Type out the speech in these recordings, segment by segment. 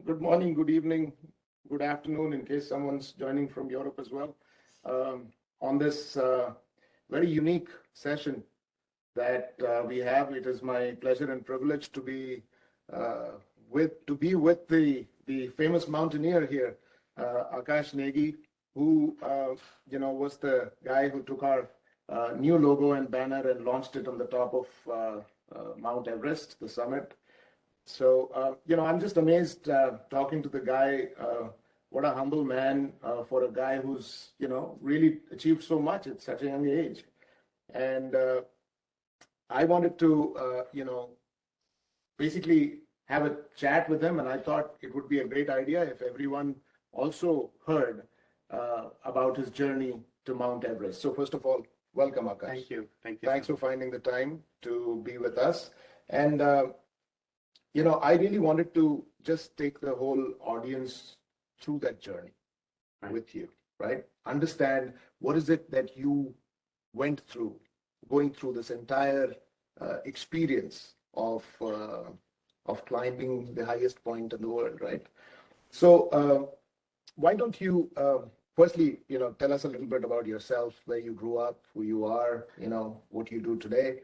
Good morning, good evening, good afternoon, in case someone's joining from Europe as well. On this very unique session that we have, it is my pleasure and privilege to be with the famous mountaineer here, Akash Negi, who was the guy who took our new logo and banner and launched it on the top of Mount Everest, the summit. So, I'm just amazed talking to the guy. What a humble man for a guy who's, really achieved so much at such a young age. And I wanted to, basically have a chat with him. And I thought it would be a great idea if everyone also heard about his journey to Mount Everest. So first of all, welcome, Akash. Thank you. Thank you. Thanks for finding the time to be with us. And I really wanted to just take the whole audience through that journey with you, right? Understand what is it that you went through, going through this entire experience of climbing the highest point in the world, right? So why don't you firstly, tell us a little bit about yourself, where you grew up, who you are, what you do today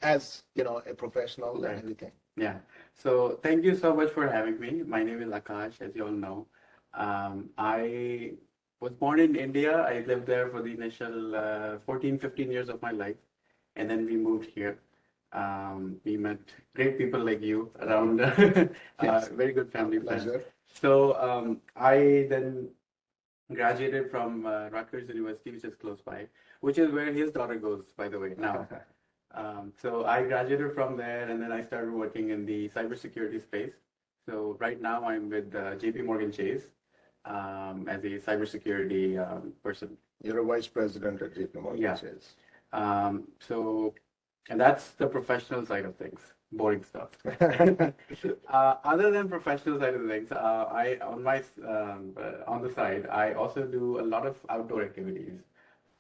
as, a professional and everything. Yeah. So thank you so much for having me. My name is Akash, as you all know. I was born in India. I lived there for the initial 14, 15 years of my life. And then we moved here. We met great people like you around, Yes. Very good family friends. Pleasure. So I then graduated from Rutgers University, which is close by, which is where his daughter goes, by the way, now. So I graduated from there, and then I started working in the cybersecurity space. So right now I'm with JP Morgan Chase as a cybersecurity person. You're a vice president at JP Morgan Chase. And that's the professional side of things, boring stuff. Other than professional side of things, on the side, I also do a lot of outdoor activities.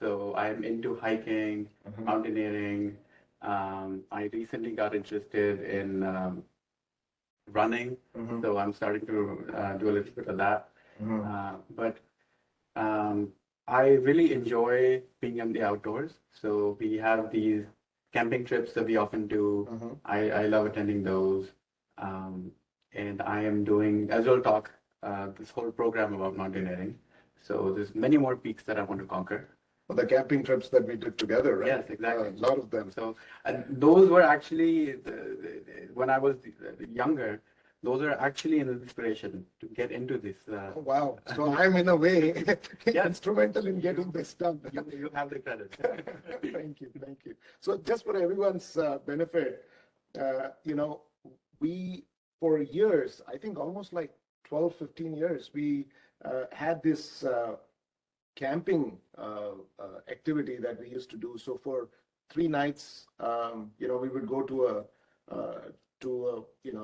So I'm into hiking, mountaineering. I recently got interested in running, so I'm starting to do a little bit of that. But I really enjoy being in the outdoors. So we have these camping trips that we often do. I love attending those. And I am doing, as we'll talk, this whole program about mountaineering. So there's many more peaks that I want to conquer. The camping trips that we did together, right? Yes, exactly. A lot of them. So, and those were actually, when I was younger, those are actually an inspiration to get into this. Oh, wow. So I'm in a way instrumental in getting this done. You have the credit. Thank you. Thank you. So just for everyone's benefit, we, for years, I think almost like 12, 15 years, we had this camping activity that we used to do. So for 3 nights, we would go to a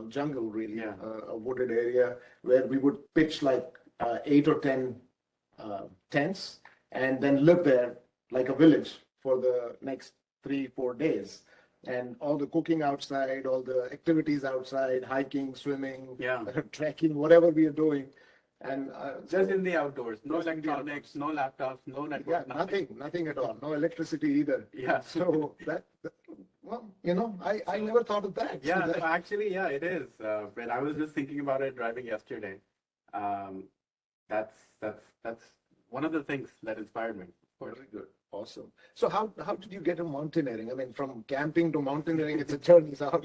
jungle, really, a wooded area where we would pitch like 8 or 10 tents and then live there like a village for the next 3-4 days. And all the cooking outside, all the activities outside, hiking, swimming, trekking, whatever we are doing. And just in the outdoors, no electronics, no laptops, no network. Nothing at all. No electricity either. Yeah. So I never thought of that. Yeah, so actually, it is. When I was just thinking about it driving yesterday, that's one of the things that inspired me. Very good. Awesome. So how did you get into mountaineering? I mean, from camping to mountaineering, it's a journey. So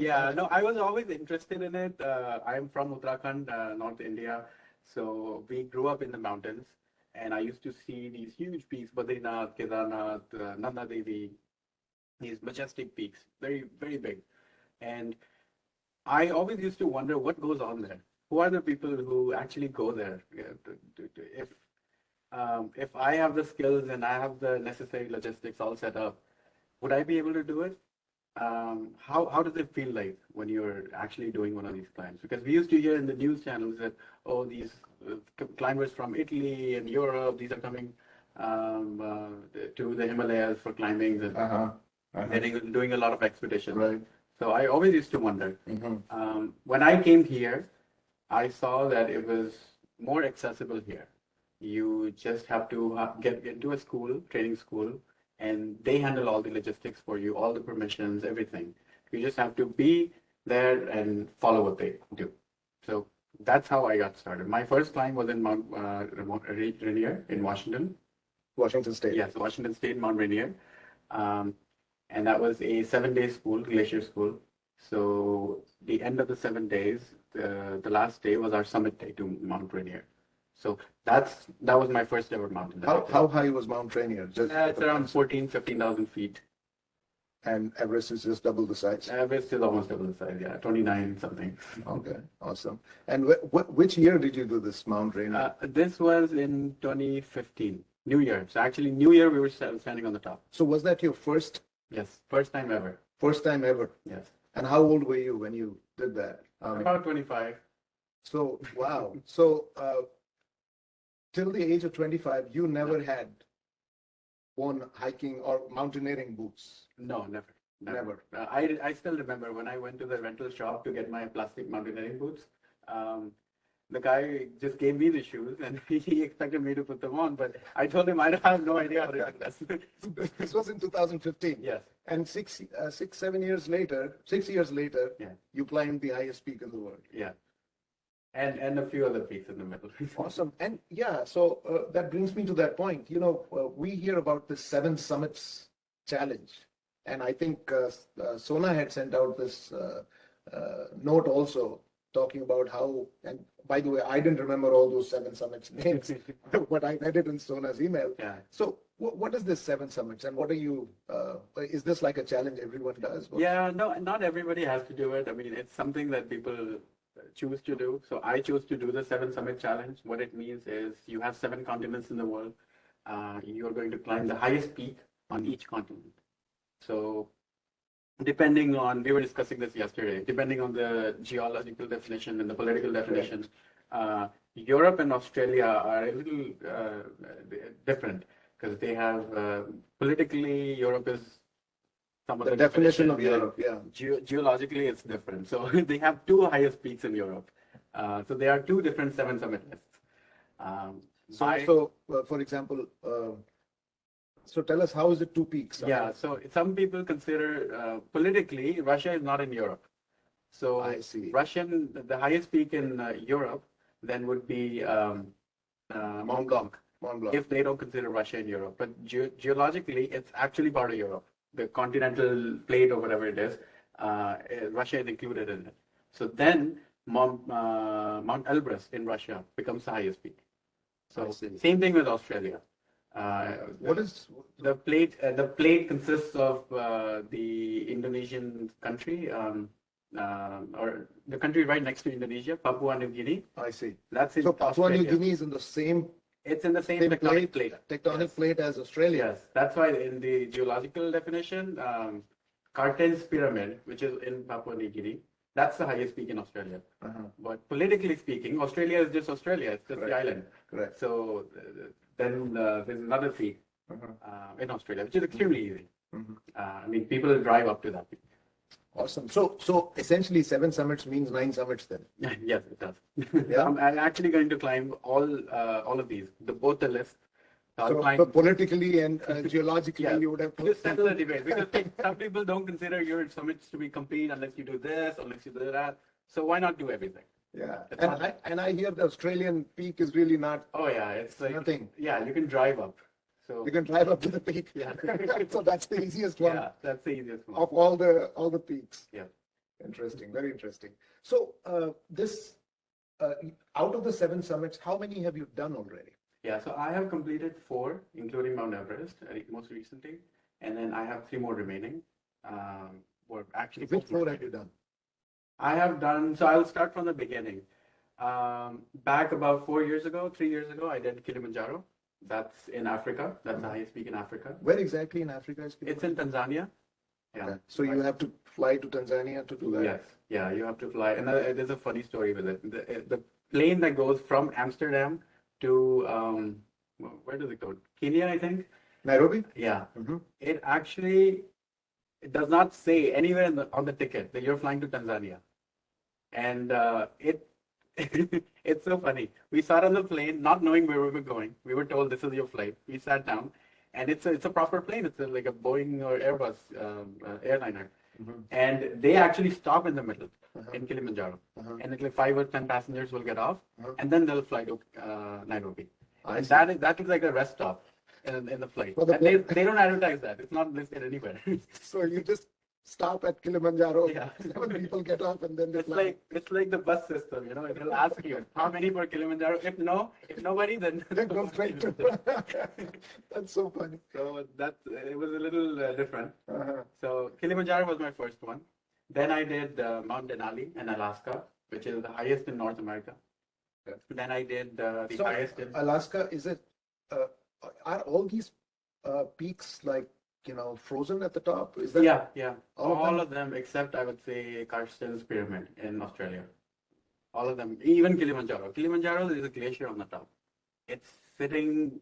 I was always interested in it. I'm from Uttarakhand, North India. So we grew up in the mountains, and I used to see these huge peaks, Badrinath, Kedarnath, Nanda Devi, these majestic peaks, very, very big. And I always used to wonder what goes on there. Who are the people who actually go there? If I have the skills and I have the necessary logistics all set up, would I be able to do it? How does it feel like when you're actually doing one of these climbs? Because we used to hear in the news channels that, these climbers from Italy and Europe, these are coming to the Himalayas for climbing. They're doing a lot of expeditions. Right. So I always used to wonder. When I came here, I saw that it was more accessible here. You just have to get into a school, training school, and they handle all the logistics for you, all the permissions, everything. You just have to be there and follow what they do. So that's how I got started. My first climb was in Mount Rainier in Washington. Washington State. Yes, Washington State, Mount Rainier. Um, and that was a 7-day school, glacier school. So the end of the 7 days, the last day was our summit day to Mount Rainier. So that was my first ever mountain. How high was Mount Rainier? It's around 15,000 feet. And Everest is just double the size. Everest is almost double the size, yeah, 29 something. Okay, awesome. And which year did you do this Mount Rainier? This was in 2015, New Year. So actually, New Year we were standing on the top. So was that your first? Yes, first time ever. First time ever. Yes. And how old were you when you did that? About 25. So wow. So till the age of 25, you never had worn hiking or mountaineering boots. No, never. Never. I still remember when I went to the rental shop to get my plastic mountaineering boots. The guy just gave me the shoes and he expected me to put them on, but I told him I have no idea how to do this. This was in 2015. Yes. And 6 years later, Yeah. you climbed the highest peak in the world. Yeah. And a few other peaks in the middle. Awesome. And yeah, so that brings me to that point. You know, we hear about the 7 Summits Challenge. And I think Sona had sent out this note also talking about how, and by the way, I didn't remember all those 7 summits names, but I read it in Sona's email. Yeah. So what is this 7 summits and what are you, is this like a challenge everyone does? Yeah, no, not everybody has to do it. I mean, it's something that people choose to do. So I chose to do the 7 Summit Challenge. What it means is you have 7 continents in the world. You're going to climb the highest peak on each continent. So depending on, we were discussing this yesterday, depending on the geological definition and the political definition, Europe and Australia are a little different because they have, politically, Europe is some of the definition of Europe, yeah. Geologically, it's different. So they have 2 highest peaks in Europe. So there are 2 different 7 summit lists. For example, so tell us, how is it 2 peaks? Yeah, so some people consider politically Russia is not in Europe. So I see. The highest peak in Europe then would be Mont Blanc. Mont Blanc. If they don't consider Russia in Europe, but geologically it's actually part of Europe. The continental plate or whatever it is, Russia is included in it. So then Mount Elbrus in Russia becomes the highest peak. So same thing with Australia. What is the plate? The plate consists of the Indonesian country, or the country right next to Indonesia, Papua New Guinea. I see. That's in so Papua New Australia. Guinea is in the same. It's in the same tectonic plate. Tectonic plate as Australia. Yes, that's why in the geological definition, Carten's Pyramid, which is in Papua New Guinea, that's the highest peak in Australia. But politically speaking, Australia is just Australia. It's just the island. Correct. So then there's another peak in Australia, which is extremely easy. I mean, people drive up to that peak. Awesome. So essentially 7 summits means 9 summits then. Yes, it does. Yeah. I'm actually going to climb all of these, both the list. So politically and geologically, Yeah. you would have Just settle the debate because some people don't consider your summits to be complete unless you do this, unless you do that. So why not do everything? Yeah. It's And I hear the Australian peak is really not. Oh yeah, it's like nothing. Yeah, you can drive up. So You can drive up to the peak. Yeah. So that's the easiest one yeah, that's the easiest one. of all the peaks. Yeah. Interesting. Very interesting. So this out of the 7 summits, how many have you done already? Yeah, so I have completed 4, including Mount Everest, most recently, and then I have 3 more remaining. Or actually, Which 4 have you done? I have done. So I'll start from the beginning. Back about 3 years ago, I did Kilimanjaro. That's in Africa. That's the highest peak in Africa. Where exactly in Africa is It's Kilimanjaro? in Tanzania. Yeah. Okay. So you have to fly to Tanzania to do that? Yes. Yeah, you have to fly. And there's a funny story with it. The plane that goes from Amsterdam to where does it go? Kenya, I think. Nairobi? Yeah. Mm-hmm. It does not say anywhere on the ticket that you're flying to Tanzania, and It's so funny. We sat on the plane, not knowing where we were going. We were told this is your flight. We sat down, and it's a proper plane. It's like a Boeing or Airbus airliner, and they actually stop in the middle in Kilimanjaro, and it's like 5 or 10 passengers will get off, and then they'll fly to Nairobi, and that is like a rest stop in the flight. For the And they don't advertise that. It's not listed anywhere. So you just stop at Kilimanjaro. Yeah. 7 people get off and then they fly. It's like the bus system, you know. It'll ask you how many for Kilimanjaro. If nobody, then They go straight to. That's so funny. So it was a little different. Uh-huh. So Kilimanjaro was my first one. Then I did Mount Denali in Alaska, which is the highest in North America. Yeah. Then I did the So highest in Alaska, is it, are all these peaks like, frozen at the top? Is that yeah. all of All them? of them except I would say Carsten's Pyramid in Australia. All of them, even Kilimanjaro. Kilimanjaro, there is a glacier on the top. It's sitting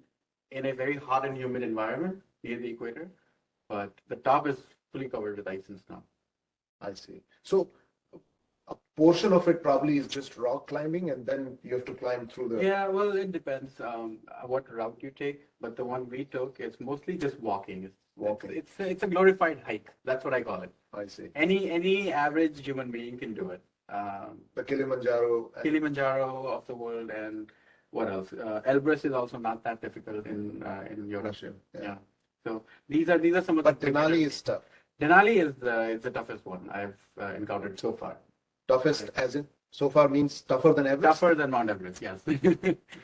in a very hot and humid environment near the equator, but the top is fully covered with ice and snow. I see. So a portion of it probably is just rock climbing and then you have to climb through the. Yeah, well, it depends what route you take, but the one we took is mostly just walking. Walking. It's a glorified hike. That's what I call it. I see. Any average human being can do it. The Kilimanjaro. Kilimanjaro of the world, and what else? Elbrus is also not that difficult in Europe. Russia. Yeah. So these are some of But the. Denali is tough. Denali is the toughest one I've encountered so far. Toughest as in so far means tougher than Everest? Tougher than Mount Everest, yes.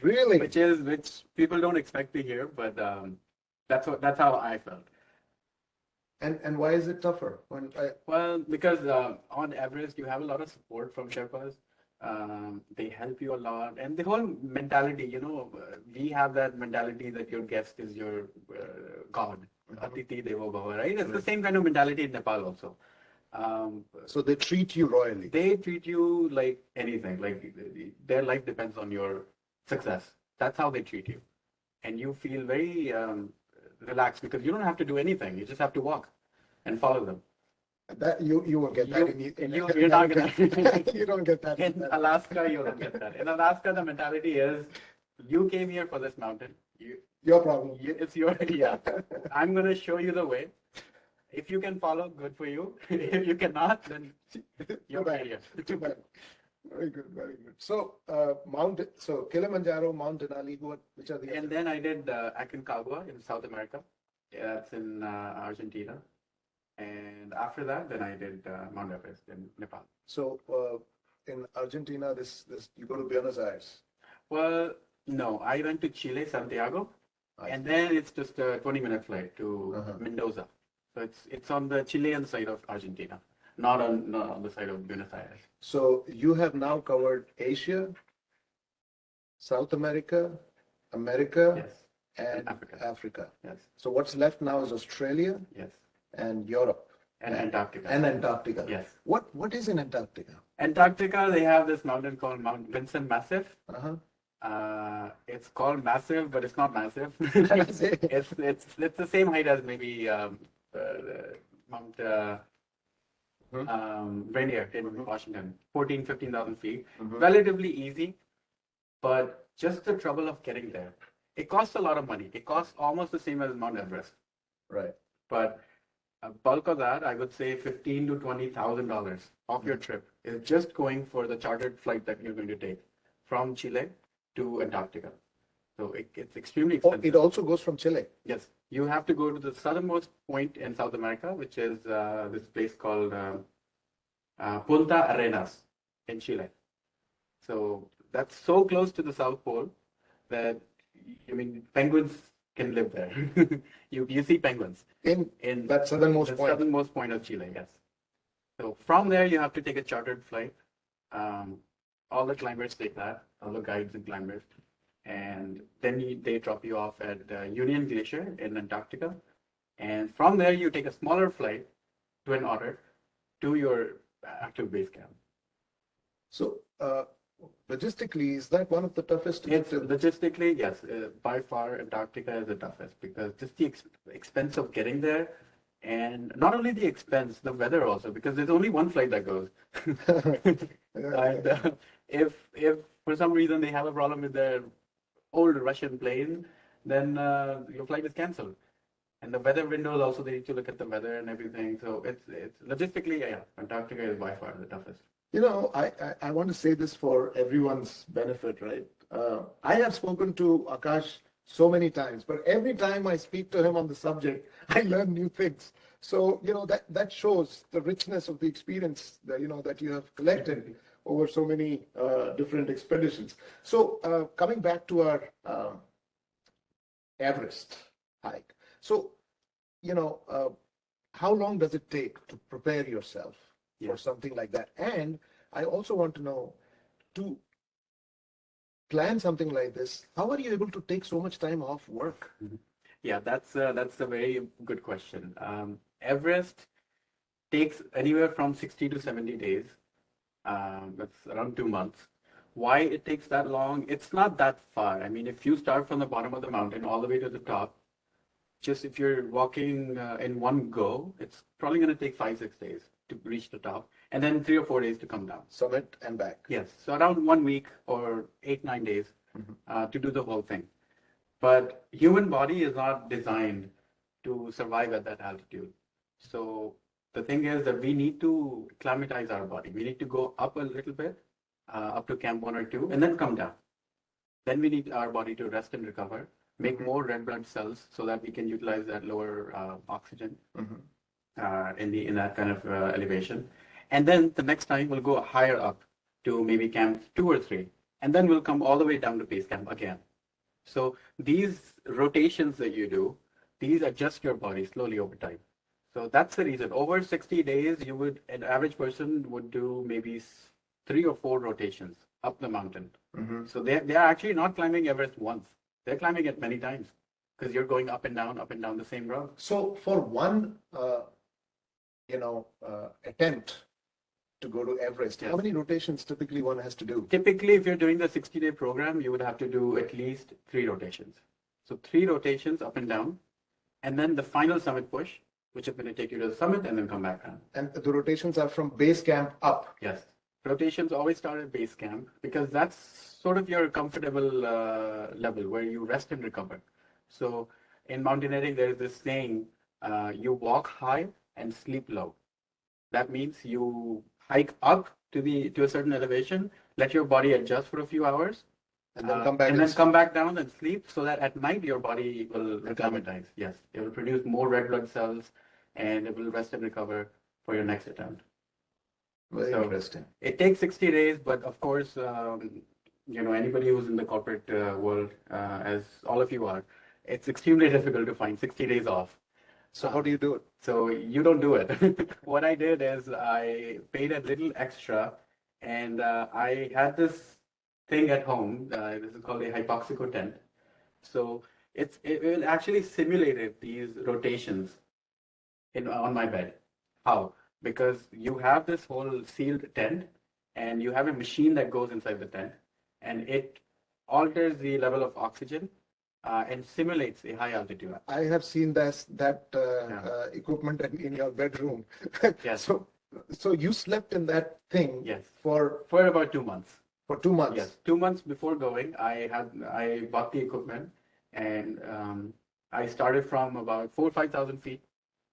Really? Which people don't expect to hear, but that's how I felt. And why is it tougher? Well, because on Everest you have a lot of support from Sherpas. They help you a lot, and the whole mentality. We have that mentality that your guest is your god, Atiti Devo Bhava, right? It's the same kind of mentality in Nepal also. So they treat you royally. They treat you like anything. Like their life depends on your success. That's how they treat you, and you feel very relaxed because you don't have to do anything. You just have to walk and follow them. That you won't get that You're not gonna. You don't get that. In Alaska, you don't get that. In Alaska, the mentality is, you came here for this mountain. Your problem. It's your idea. I'm gonna show you the way. If you can follow, good for you. If you cannot, then you're failure. Too bad. Very good, very good. So Kilimanjaro, Mount Denali, which are the And then I did Aconcagua in South America. Yeah, that's in Argentina. And after that, then I did Mount Everest in Nepal. So in Argentina, this you go to Buenos Aires. Well, no, I went to Chile, Santiago, and then it's just a 20-minute flight to Mendoza. So it's on the Chilean side of Argentina, not on the side of Buenos Aires. So you have now covered Asia, South America, Yes. and Africa. Africa. Yes. So what's left now is Australia Yes. and Europe. And Antarctica. And Antarctica. Yes. What is in Antarctica? Antarctica, they have this mountain called Mount Vinson Massif. Uh-huh. It's called massive, but it's not massive. it's the same height as maybe Mount Rainier in Washington, 15,000 feet. Relatively easy, but just the trouble of getting there. It costs a lot of money. It costs almost the same as Mount Everest. Right. But a bulk of that, I would say $15,000 to $20,000 of your trip is just going for the chartered flight that you're going to take from Chile to Antarctica. So it's extremely Oh, expensive. it also goes from Chile. Yes, you have to go to the southernmost point in South America, which is this place called Punta Arenas in Chile. So that's so close to the South Pole that, penguins can live there. You see penguins In that southernmost the point. southernmost point of Chile, yes. So from there, you have to take a chartered flight. All the climbers take that, all the guides and climbers. And then they drop you off at Union Glacier in Antarctica. And from there, you take a smaller flight, Twin Otter, to your active base camp. So logistically, is that one of the toughest? Logistically, yes. By far, Antarctica is the toughest because just the expense of getting there, and not only the expense, the weather also, because there's only one flight that goes. And If for some reason they have a problem with their old Russian plane, then your flight is canceled. And the weather windows also, they need to look at the weather and everything. So it's logistically, yeah, Antarctica is by far the toughest. I want to say this for everyone's benefit, right? I have spoken to Akash so many times, but every time I speak to him on the subject, I learn new things. So, that shows the richness of the experience that you have collected over so many different expeditions. So, coming back to our Everest hike. So, how long does it take to prepare yourself for something like that? And I also want to know, to plan something like this, how are you able to take so much time off work? Yeah, that's a very good question. Everest takes anywhere from 60 to 70 days. That's around 2 months. Why it takes that long? It's not that far. I mean, if you start from the bottom of the mountain all the way to the top, just if you're walking in one go, it's probably going to take 5-6 days to reach the top, and then 3 or 4 days to come down. Summit and back. Yes, so around 1 week or 8-9 days to do the whole thing. But human body is not designed to survive at that altitude. So the thing is that we need to acclimatize our body. We need to go up a little bit, up to camp 1 or 2, and then come down. Then we need our body to rest and recover, make more red blood cells so that we can utilize that lower oxygen in that kind of elevation. And then the next time we'll go higher up to maybe camp 2 or 3, and then we'll come all the way down to base camp again. So these rotations that you do, these adjust your body slowly over time. So that's the reason. Over 60 days, an average person would do maybe 3 or 4 rotations up the mountain. So they are actually not climbing Everest once. They're climbing it many times because you're going up and down the same road. So for one, attempt to go to Everest, how many rotations typically one has to do? Typically, if you're doing the 60-day program, you would have to do at least 3 rotations. So 3 rotations up and down, and then the final summit push, which is going to take you to the summit and then come back down. And the rotations are from base camp up? Yes. Rotations always start at base camp because that's sort of your comfortable level where you rest and recover. So in mountaineering, there is this saying, you walk high and sleep low. That means you hike up to a certain elevation, let your body adjust for a few hours, and then come back come back down and sleep, so that at night your body will acclimatize. Yes, it will produce more red blood cells, and it will rest and recover for your next attempt. Very interesting. It takes 60 days, but of course, anybody who's in the corporate world, as all of you are, it's extremely difficult to find 60 days off. So how do you do it? So you don't do it. What I did is I paid a little extra, and I had this thing at home. This is called a Hypoxic Tent. So it actually simulated these rotations on my bed. How? Because you have this whole sealed tent, and you have a machine that goes inside the tent, and it alters the level of oxygen and simulates a high altitude. I have seen that equipment in your bedroom. Yes. So you slept in that thing. Yes. For about 2 months. For 2 months. Yes. 2 months before going, I bought the equipment, and I started from about 4,000 or 5,000 feet.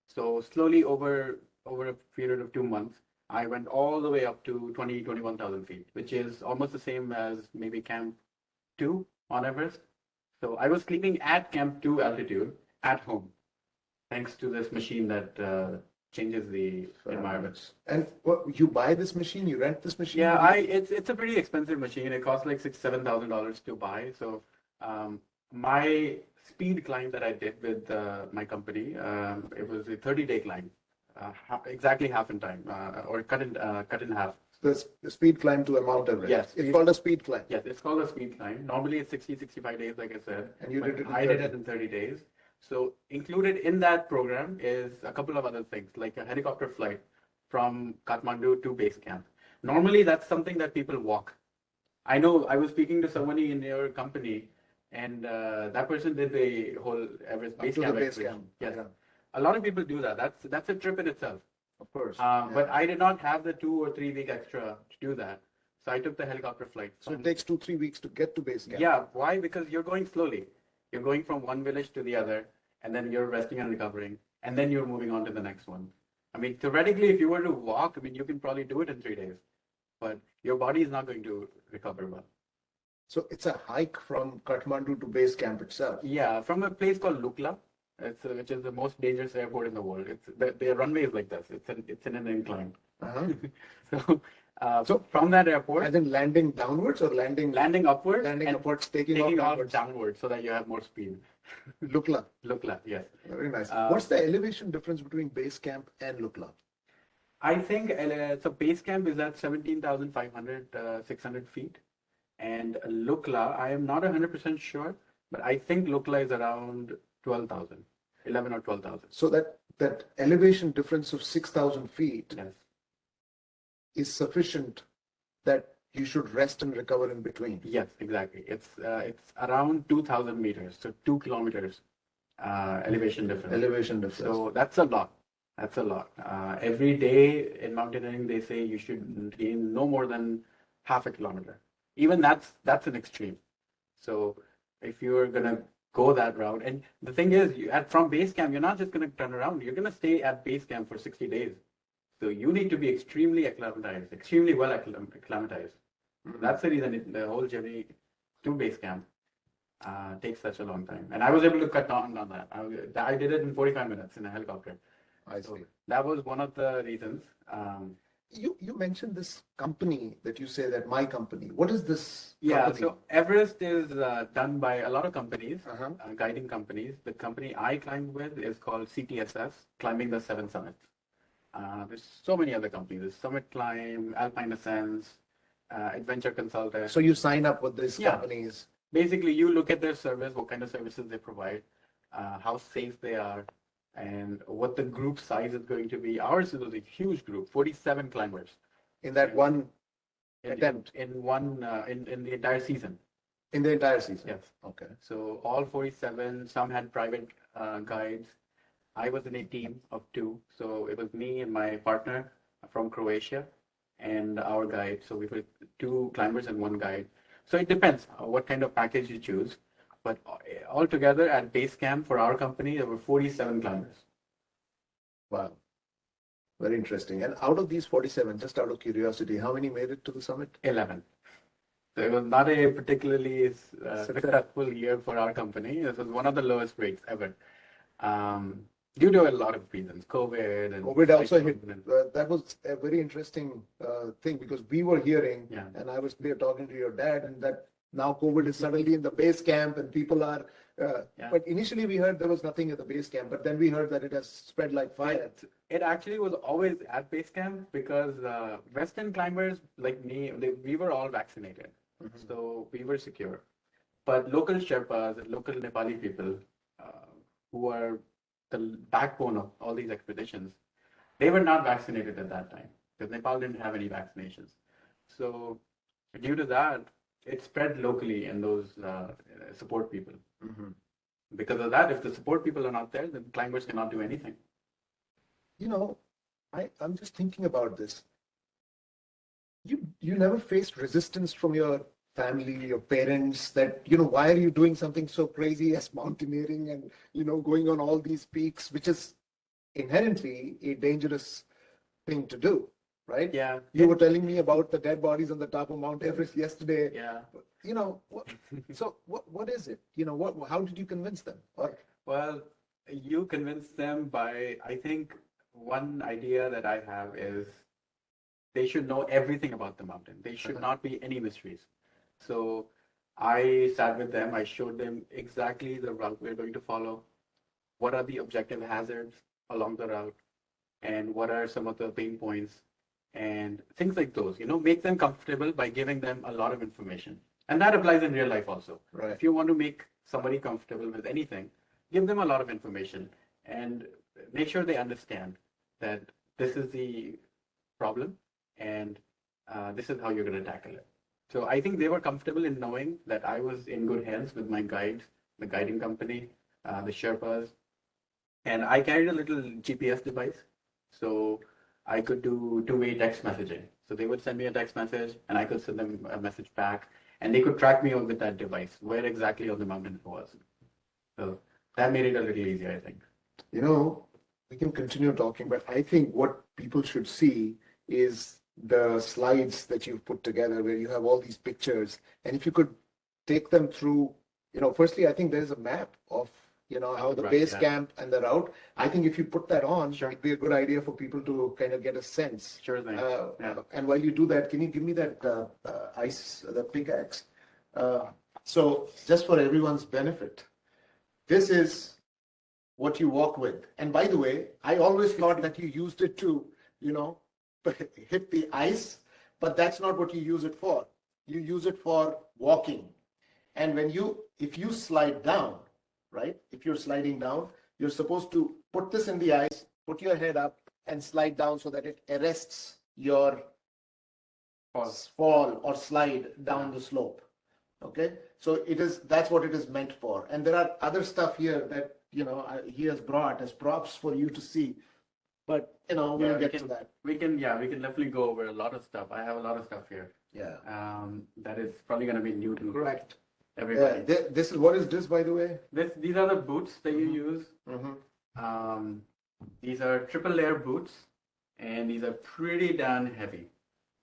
So slowly over a period of 2 months, I went all the way up to 21,000 feet, which is almost the same as maybe Camp 2 on Everest. So I was sleeping at Camp 2 altitude at home, thanks to this machine that changes the environment. And you buy this machine? You rent this machine? Yeah, it's a pretty expensive machine. It costs like $6,000-7,000 to buy. So my speed climb that I did with my company, it was a 30-day climb, exactly half in time, or cut in half. The speed climb to a Mount Everest. Yes. It's called a speed climb. Yes, it's called a speed climb. Normally it's 60-65 days, like I said. And you did it in I did it in 30 days. So included in that program is a couple of other things, like a helicopter flight from Kathmandu to base camp. Normally that's something that people walk. I know I was speaking to somebody in your company, and that person did the whole Everest base camp expedition. Yes. Yeah. A lot of people do that. That's a trip in itself. Of course. But I did not have the 2 or 3 week extra to do that. So I took the helicopter flight. So it takes 2-3 weeks to get to base camp. Yeah, why? Because you're going slowly. You're going from one village to the other, and then you're resting and recovering, and then you're moving on to the next one. I mean, theoretically, if you were to walk, I mean, you can probably do it in 3 days, but your body is not going to recover well. So it's a hike from Kathmandu to base camp itself. Yeah, from a place called Lukla, which is the most dangerous airport in the world. The runway is like this. It's in an incline. Uh-huh. So from that airport, As in landing downwards or landing upwards, landing and upwards, taking taking off off downwards? downwards so that you have more speed. Lukla. Lukla, yes. Very nice. What's the elevation difference between base camp and Lukla? I think so. Base camp is at 17,500, 600 feet, and Lukla, I am not 100% sure, but I think Lukla is around 12,000, 11 or 12,000. So that elevation difference of 6,000 feet Yes. is sufficient that you should rest and recover in between. Yes, exactly. It's around 2,000 meters, so 2 kilometers elevation difference. Elevation difference. So that's a lot. That's a lot. Every day in mountaineering, they say you should gain no more than half a kilometer. Even that's an extreme. So if you're gonna go that route, and the thing is, from base camp, you're not just gonna turn around. You're gonna stay at base camp for 60 days. So you need to be extremely acclimatized, extremely well acclimatized. Mhm. That's the reason the whole journey to base camp takes such a long time. And I was able to cut down on that. I did it in 45 minutes in a helicopter. I So see. that was one of the reasons. You mentioned this company that you say that my company. What is this Yeah, company? so Everest is done by a lot of companies, Uh-huh. guiding companies. The company I climbed with is called CTSS, Climbing the Seven Summits. There's so many other companies. There's Summit Climb, Alpine Ascents, Adventure Consultant. So you sign up with these Yeah. companies. Basically, you look at their service, what kind of services they provide, how safe they are, and what the group size is going to be. Ours was a huge group, 47 climbers In that one in, attempt. in the entire season. In the entire season. Yes. Okay. So all 47, some had private guides. I was in a team of 2. So it was me and my partner from Croatia and our guide. So we were 2 climbers and 1 guide. So it depends what kind of package you choose. But altogether at base camp for our company, there were 47 climbers. Wow. Very interesting. And out of these 47, just out of curiosity, how many made it to the summit? 11. So it was not a particularly successful year for our company. This was one of the lowest rates ever. Due to a lot of reasons, COVID and COVID also hit. and- That was a very interesting thing because we were hearing, Yeah. and I was there talking to your dad, and that now COVID is suddenly in the base camp and people are. Yeah. But initially we heard there was nothing at the base camp, but then we heard that it has spread like fire. It actually was always at base camp because Western climbers like me, we were all vaccinated. Mhm. So we were secure. But local Sherpas and local Nepali people who are the backbone of all these expeditions, they were not vaccinated at that time because Nepal didn't have any vaccinations. So due to that, it spread locally in those support people. Mhm. Because of that, if the support people are not there, then climbers cannot do anything. You know, I'm just thinking about this. You never faced resistance from your family, your parents, that, why are you doing something so crazy as mountaineering and, going on all these peaks, which is inherently a dangerous thing to do, right? Yeah. You were telling me about the dead bodies on the top of Mount Everest yesterday. Yeah. So what is it? How did you convince them? Well, you convince them by, I think one idea that I have is they should know everything about the mountain. They should not be any mysteries. So I sat with them. I showed them exactly the route we're going to follow. What are the objective hazards along the route? And what are some of the pain points? And things like those, make them comfortable by giving them a lot of information. And that applies in real life also. Right. If you want to make somebody comfortable with anything, give them a lot of information and make sure they understand that this is the problem and this is how you're going to tackle it. So I think they were comfortable in knowing that I was in good hands with my guides, the guiding company, the Sherpas, and I carried a little GPS device. So I could do 2-way text messaging. So they would send me a text message and I could send them a message back and they could track me with that device, where exactly on the mountain it was. So that made it a little easier, I think. You know, we can continue talking, but I think what people should see is the slides that you've put together where you have all these pictures. And if you could take them through, firstly, I think there's a map of, how the Right, base yeah. camp and the route. I think if you put that on, Sure. it'd be a good idea for people to kind of get a sense. Sure thing. Yeah. And while you do that, can you give me that the pickaxe? So just for everyone's benefit, this is what you walk with. And by the way, I always thought that you used it to, hit the ice, but that's not what you use it for. You use it for walking. And if you slide down, right? If you're sliding down, you're supposed to put this in the ice, put your head up and slide down so that it arrests your fall or slide down the slope. Okay? So that's what it is meant for. And there are other stuff here that, he has brought as props for you to see. But, we'll get to that. We can definitely go over a lot of stuff. I have a lot of stuff here. Yeah. That is probably going to be new to Correct. everybody. What is this, by the way? These are the boots that you use. Mm-hmm. These are triple layer boots, and these are pretty darn heavy.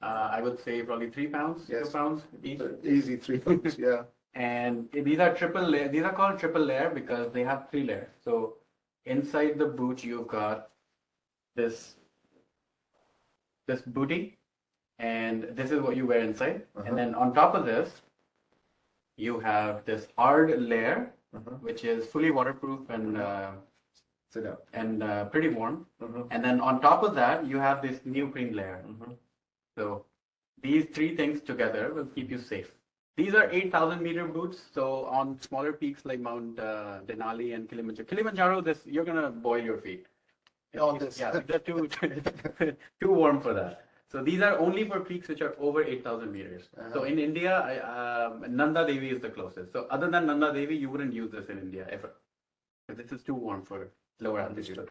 I would say probably 3 pounds, Yes. 2 pounds each. Easy 3 pounds, yeah. And these are triple layer. These are called triple layer because they have 3 layers. So inside the boot, you've got this bootie, and this is what you wear inside. And then on top of this, you have this hard layer, which is fully waterproof and Sit down. and pretty warm. And then on top of that, you have this neoprene layer. So these 3 things together will keep you safe. These are 8,000-meter boots. So on smaller peaks like Mount Denali and Kilimanjaro, you're gonna boil your feet. On this. Yeah, they're too warm for that. So these are only for peaks which are over 8,000 meters. So in India, Nanda Devi is the closest. So other than Nanda Devi, you wouldn't use this in India ever. Because this is too warm for lower altitude.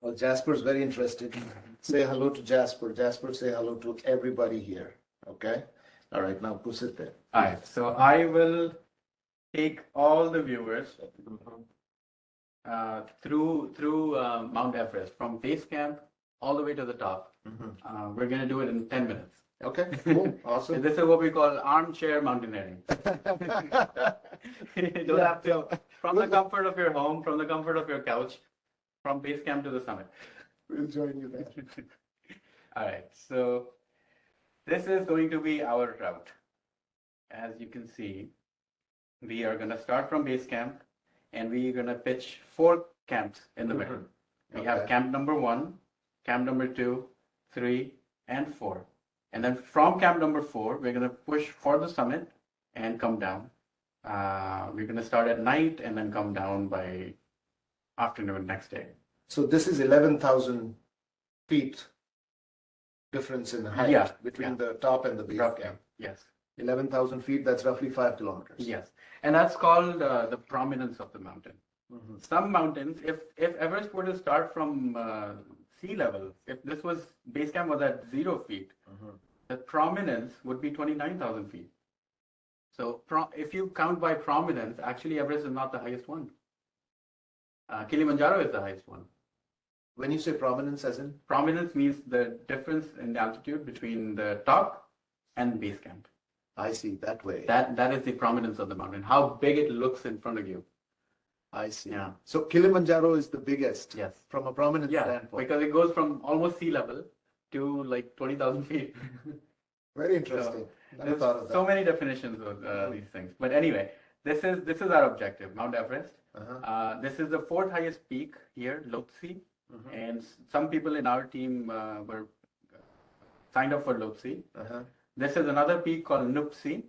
Well, Jasper's very interested. Say hello to Jasper. Jasper, say hello to everybody here. Okay? All right, now go sit there. All right, so I will take all the viewers through Mount Everest from base camp all the way to the top. We're going to do it in 10 minutes. Okay, cool, awesome. This is what we call armchair mountaineering. You don't have to, from the comfort of your home, from the comfort of your couch, from base camp to the summit. We'll join you there. All right, so this is going to be our route. As you can see, we are going to start from base camp and we're going to pitch 4 camps in the middle. We have camp number 1, camp number 2, 3, and 4. And then from camp number 4, we're going to push for the summit and come down. We're going to start at night and then come down by afternoon next day. So this is 11,000 feet difference in height between the top and the base camp. Yes. 11,000 feet, that's roughly 5 kilometers. Yes. And that's called the prominence of the mountain. Some mountains, if Everest were to start from sea level, if this was, base camp was at 0 feet, the prominence would be 29,000 feet. So if you count by prominence, actually Everest is not the highest one. Kilimanjaro is the highest one. When you say prominence, as in? Prominence means the difference in altitude between the top and base camp. I see, that way. That is the prominence of the mountain, how big it looks in front of you. I see. Yeah. So Kilimanjaro is the biggest. Yes. From a prominence standpoint. Because it goes from almost sea level to like 20,000 feet. Very interesting. There's so many definitions of these things. But anyway, this is our objective, Mount Everest. This is the 4th highest peak here, Lhotse. And some people in our team were signed up for Lhotse. This is another peak called Nuptse,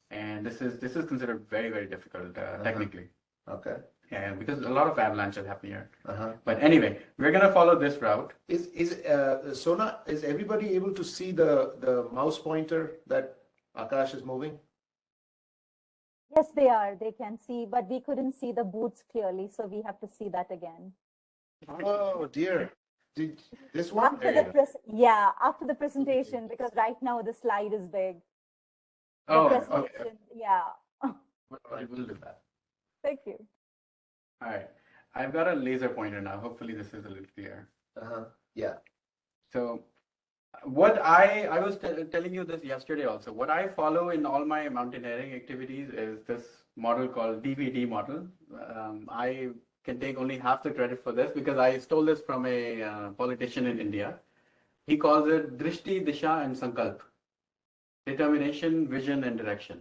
and this is considered very, very difficult technically. Okay. And because a lot of avalanches happen here. But anyway, we're gonna follow this route. Sona, is everybody able to see the mouse pointer that Akash is moving? Yes, they are. They can see, but we couldn't see the boots clearly, so we have to see that again. Oh dear. This one? After the yeah, after the presentation, because right now the slide is big. The Oh, presentation, okay. yeah. I will do that. Thank you. All right. I've got a laser pointer now. Hopefully this is a little clear. Yeah. So what I was telling you this yesterday also. What I follow in all my mountaineering activities is this model called DVD model. I can take only half the credit for this because I stole this from a politician in India. He calls it Drishti, Disha, and Sankalp. Determination, vision, and direction.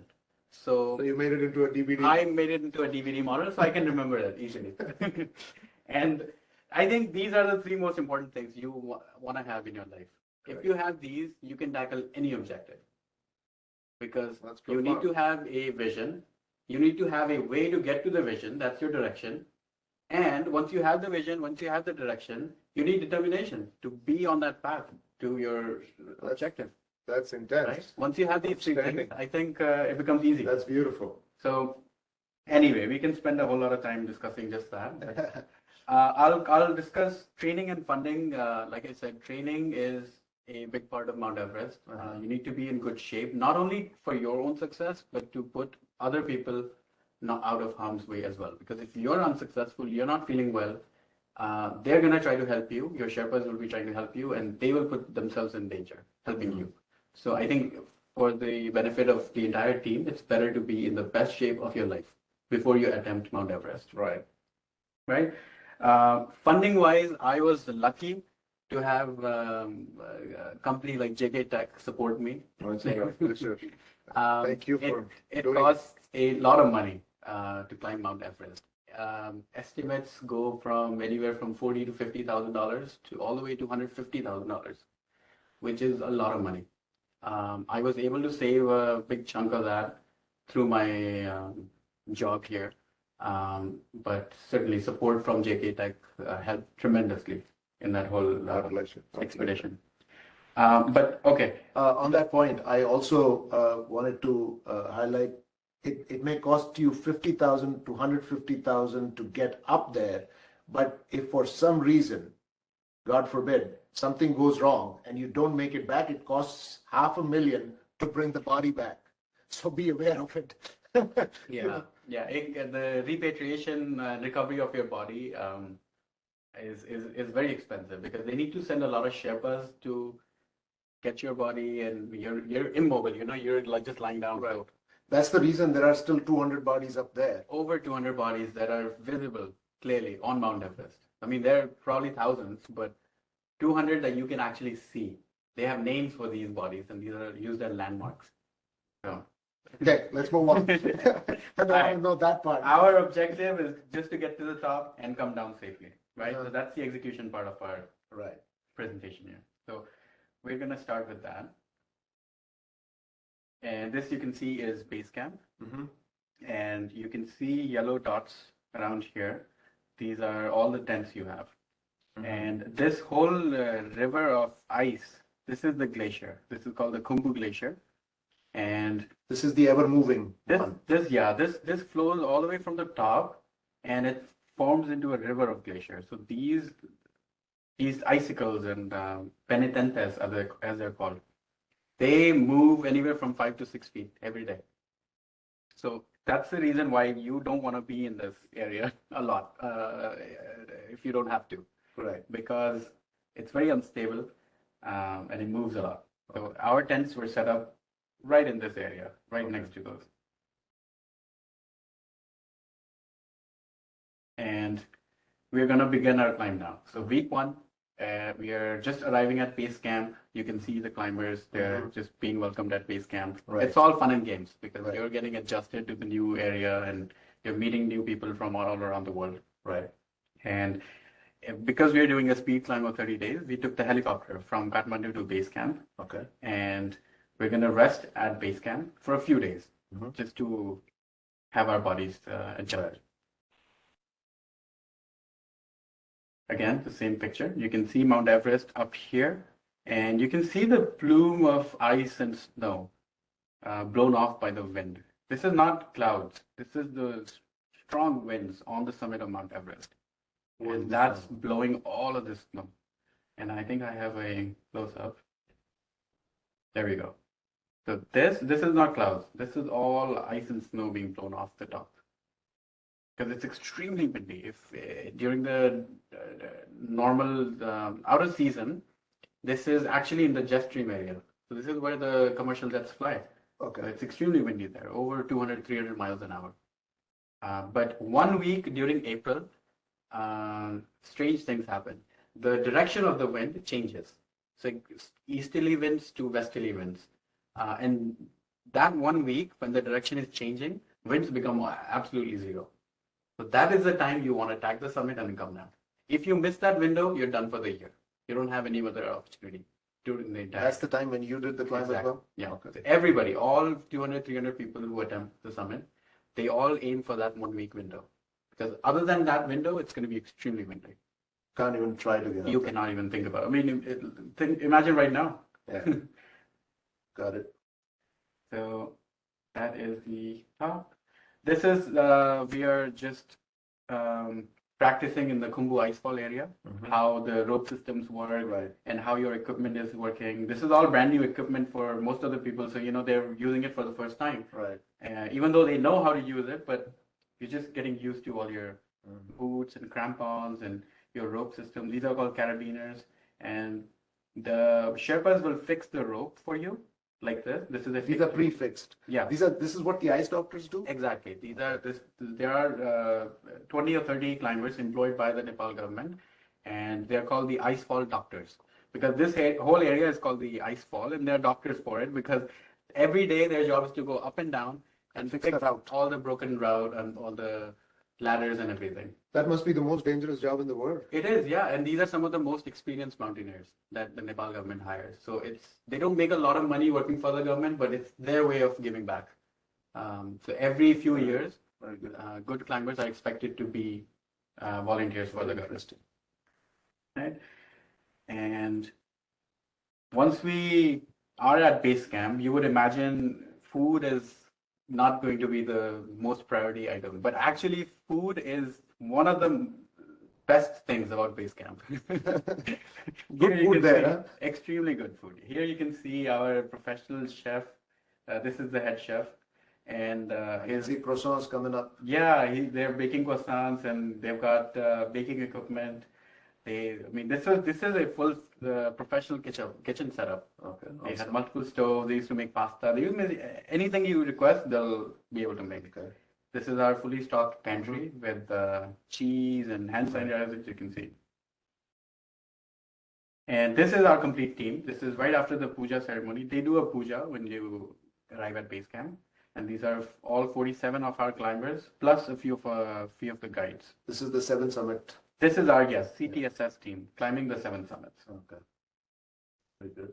So you made it into a DVD. I made it into a DVD model, so I can remember that easily. And I think these are the three most important things you want to have in your life. If you have these, you can tackle any objective. Because you need to have a vision. You need to have a way to get to the vision. That's your direction. And once you have the vision, once you have the direction, you need determination to be on that path to your objective. That's intense. Right? Once you have these three things, I think it becomes easy. That's beautiful. So anyway, we can spend a whole lot of time discussing just that. I'll discuss training and funding. Like I said, training is a big part of Mount Everest. You need to be in good shape, not only for your own success, but to put other people not out of harm's way as well. Because if you're unsuccessful, you're not feeling well, they're going to try to help you. Your Sherpas will be trying to help you, and they will put themselves in danger helping you. So I think for the benefit of the entire team, it's better to be in the best shape of your life before you attempt Mount Everest. Right. Right. Funding wise, I was lucky to have a company like JK Tech support me. Thank you for it doing costs a lot of money to climb Mount Everest. Estimates go from anywhere from $40,000 to $50,000 to all the way to $150,000, which is a lot of money. I was able to save a big chunk of that through my job here. But certainly support from JK Tech helped tremendously in that whole expedition. But okay. On that point, I also wanted to highlight it may cost you $50,000 to $150,000 to get up there, but if for some reason, God forbid, something goes wrong and you don't make it back, it costs $500,000 to bring the body back. So be aware of it. Yeah. The repatriation recovery of your body is very expensive because they need to send a lot of Sherpas to get your body, and you're immobile. You're like just lying down. Right. So that's the reason there are still 200 bodies up there. Over 200 bodies that are visible clearly on Mount Everest. I mean, there are probably thousands, but 200 that you can actually see. They have names for these bodies, and these are used as landmarks. So. Okay, let's move on. I don't know that part. Our objective is just to get to the top and come down safely, right? So that's the execution part of our presentation here. So we're going to start with that. And this you can see is base camp. And you can see yellow dots around here. These are all the tents you have. And this whole river of ice, this is the glacier. This is called the Kombu Glacier. And this is the ever-moving one. This flows all the way from the top, and it forms into a river of glacier. So these icicles and penitentes, as they're called, they move anywhere from 5 to 6 feet every day. So that's the reason why you don't want to be in this area a lot if you don't have to. Right. Because it's very unstable and it moves a lot. So our tents were set up right in this area, right next to those. And we're going to begin our climb now. So week 1, we are just arriving at base camp. You can see the climbers, they're just being welcomed at base camp. Right. It's all fun and games because you're getting adjusted to the new area and you're meeting new people from all around the world. Right. And because we're doing a speed climb of 30 days, we took the helicopter from Kathmandu to base camp. Okay. And we're going to rest at base camp for a few days just to have our bodies adjusted. Again, the same picture. You can see Mount Everest up here, and you can see the plume of ice and snow blown off by the wind. This is not clouds. This is the strong winds on the summit of Mount Everest. And that's blowing all of this snow. And I think I have a close-up. There we go. So this is not clouds. This is all ice and snow being blown off the top. Because it's extremely windy. If during the normal outer season, this is actually in the jet stream area. So this is where the commercial jets fly. Okay. So it's extremely windy there, over 200, 300 miles an hour. But 1 week during April, strange things happen. The direction of the wind changes. So easterly winds to westerly winds. And that 1 week, when the direction is changing, winds become absolutely zero. So that is the time you want to tag the summit and come down. If you miss that window, you're done for the year. You don't have any other opportunity during the entire. That's the time when you did the climb as well? Yeah. Okay. So everybody, all 200, 300 people who attempt the summit, they all aim for that 1 week window. Because other than that window, it's going to be extremely windy. Can't even try to get You up there. cannot even think about it. I mean, imagine right now. Yeah. Got it. So that is the top. This is, we are just practicing in the Kombu Ice Wall area, how the rope systems work, Right. and how your equipment is working. This is all brand new equipment for most of the people, so they're using it for the first time. Right. Even though they know how to use it, but you're just getting used to all your boots and crampons and your rope system. These are called carabiners, and the Sherpas will fix the rope for you like this. This is a These are prefixed. Yeah. This is what the ice doctors do? Exactly. There are 20 or 30 climbers employed by the Nepal government, and they're called the ice fall doctors, because this whole area is called the ice fall, and they're doctors for it, because every day their job is to go up and down and fix the route. all the broken route and all the ladders and everything. That must be the most dangerous job in the world. It is, yeah, and these are some of the most experienced mountaineers that the Nepal government hires. So they don't make a lot of money working for the government, but it's their way of giving back. So every few years, Very good. good climbers are expected to be volunteers for the government. Right? And once we are at base camp, you would imagine food is not going to be the most priority item, but actually food is one of the best things about base camp. Good food there, huh? Extremely good food. Here you can see our professional chef. This is the head chef, and his croissants coming up. Yeah, they're baking croissants, and they've got baking equipment. This is a full professional kitchen setup. Okay. They Awesome. had multiple stoves. They used to make pasta. They used to make anything you request, they'll be able to make. Okay. This is our fully stocked pantry with cheese and hand sanitizer, as you can see. And this is our complete team. This is right after the puja ceremony. They do a puja when you arrive at base camp. And these are all 47 of our climbers, plus a few of the guides. This is the 7th summit. This is our, yes, CTSS team, climbing the 7 summits. Okay. Very good.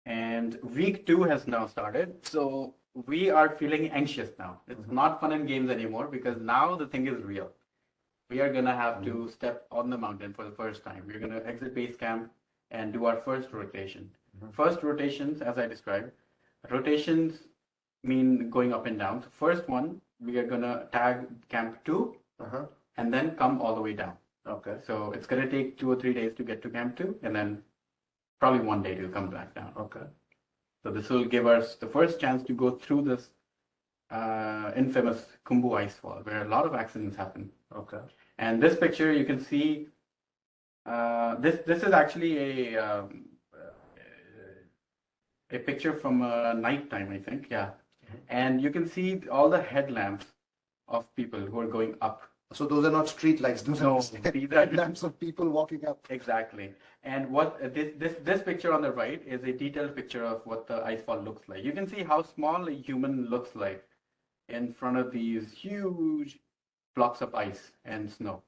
And week 2 has now started. So we are feeling anxious now. It's not fun and games anymore, because now the thing is real. We are going to have to step on the mountain for the first time. We're going to exit base camp and do our first rotation. First rotations, as I described, rotations mean going up and down. So first one, we are going to tag camp 2 and then come all the way down. Okay. So it's going to take 2 or 3 days to get to camp 2, and then probably 1 day to come back down. Okay. So this will give us the first chance to go through this infamous Kombu Ice Wall, where a lot of accidents happen. Okay. And this picture, you can see, this is actually a picture from night time, I think. Yeah. And you can see all the headlamps of people who are going up. So those are not street lights. Those No, are these are lamps of people walking up. Exactly. And what this picture on the right is a detailed picture of what the ice fall looks like. You can see how small a human looks like in front of these huge blocks of ice and snow.